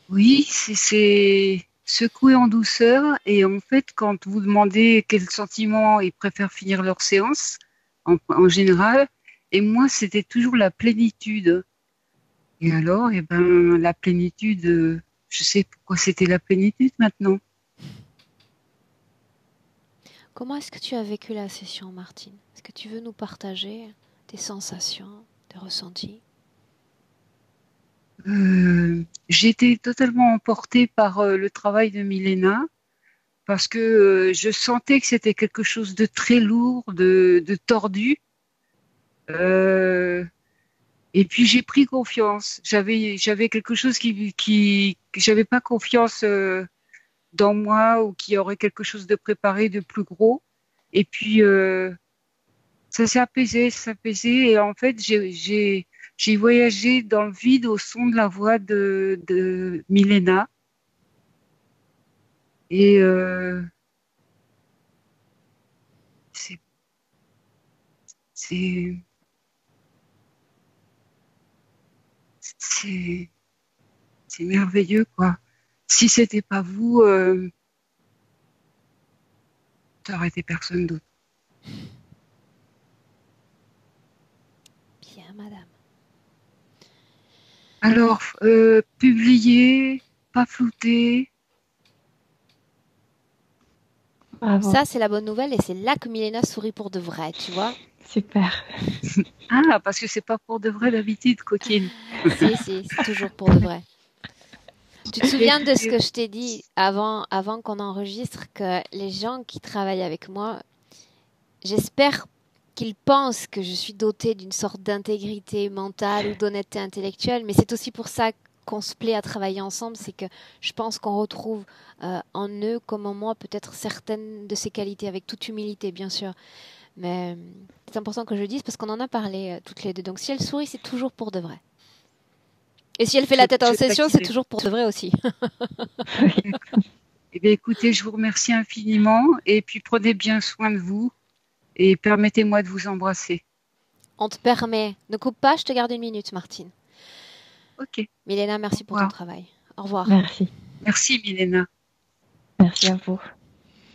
Oui, c'est secoué en douceur. Et en fait, quand vous demandez quel sentiment ils préfèrent finir leur séance, en général, et moi, c'était toujours la plénitude. Et alors, eh ben, la plénitude, je sais pourquoi c'était la plénitude maintenant. Comment est-ce que tu as vécu la session, Martine? Est-ce que tu veux nous partager tes sensations, tes ressentis? J'étais totalement emportée par le travail de Milena parce que je sentais que c'était quelque chose de très lourd, de tordu. Euh, et puis j'ai pris confiance. J'avais quelque chose que j'avais pas confiance dans moi ou qui aurait quelque chose de préparé de plus gros. Et puis ça s'est apaisé, ça s'est apaisé. Et en fait, j'ai voyagé dans le vide au son de la voix de Milena. Et c'est, c'est, c'est, c'est merveilleux, quoi. Si c'était pas vous, ça aurait été personne d'autre. Bien, madame. Alors, publier, pas flouter. Bravo. Ça, c'est la bonne nouvelle et c'est là que Milena sourit pour de vrai, tu vois? Super. Ah, parce que c'est pas pour de vrai d'habitude, coquine. Si, c'est toujours pour de vrai. Tu te souviens de ce Écoutez, que je t'ai dit avant qu'on enregistre, que les gens qui travaillent avec moi, j'espère qu'ils pensent que je suis dotée d'une sorte d'intégrité mentale ou d'honnêteté intellectuelle, mais c'est aussi pour ça qu'on se plaît à travailler ensemble, c'est que je pense qu'on retrouve en eux, comme en moi, peut-être certaines de ces qualités, avec toute humilité, bien sûr. Mais c'est important que je le dise parce qu'on en a parlé toutes les deux. Donc si elle sourit, c'est toujours pour de vrai. Et si elle fait la tête en je session, c'est taquinerai. toujours pour de vrai aussi. Eh bien, écoutez, je vous remercie infiniment et puis prenez bien soin de vous et permettez-moi de vous embrasser. On te permet. Ne coupe pas, je te garde une minute, Martine. Ok, Milena, au merci pour ton revoir. travail. Au revoir. Merci. Merci, Milena. Merci à vous.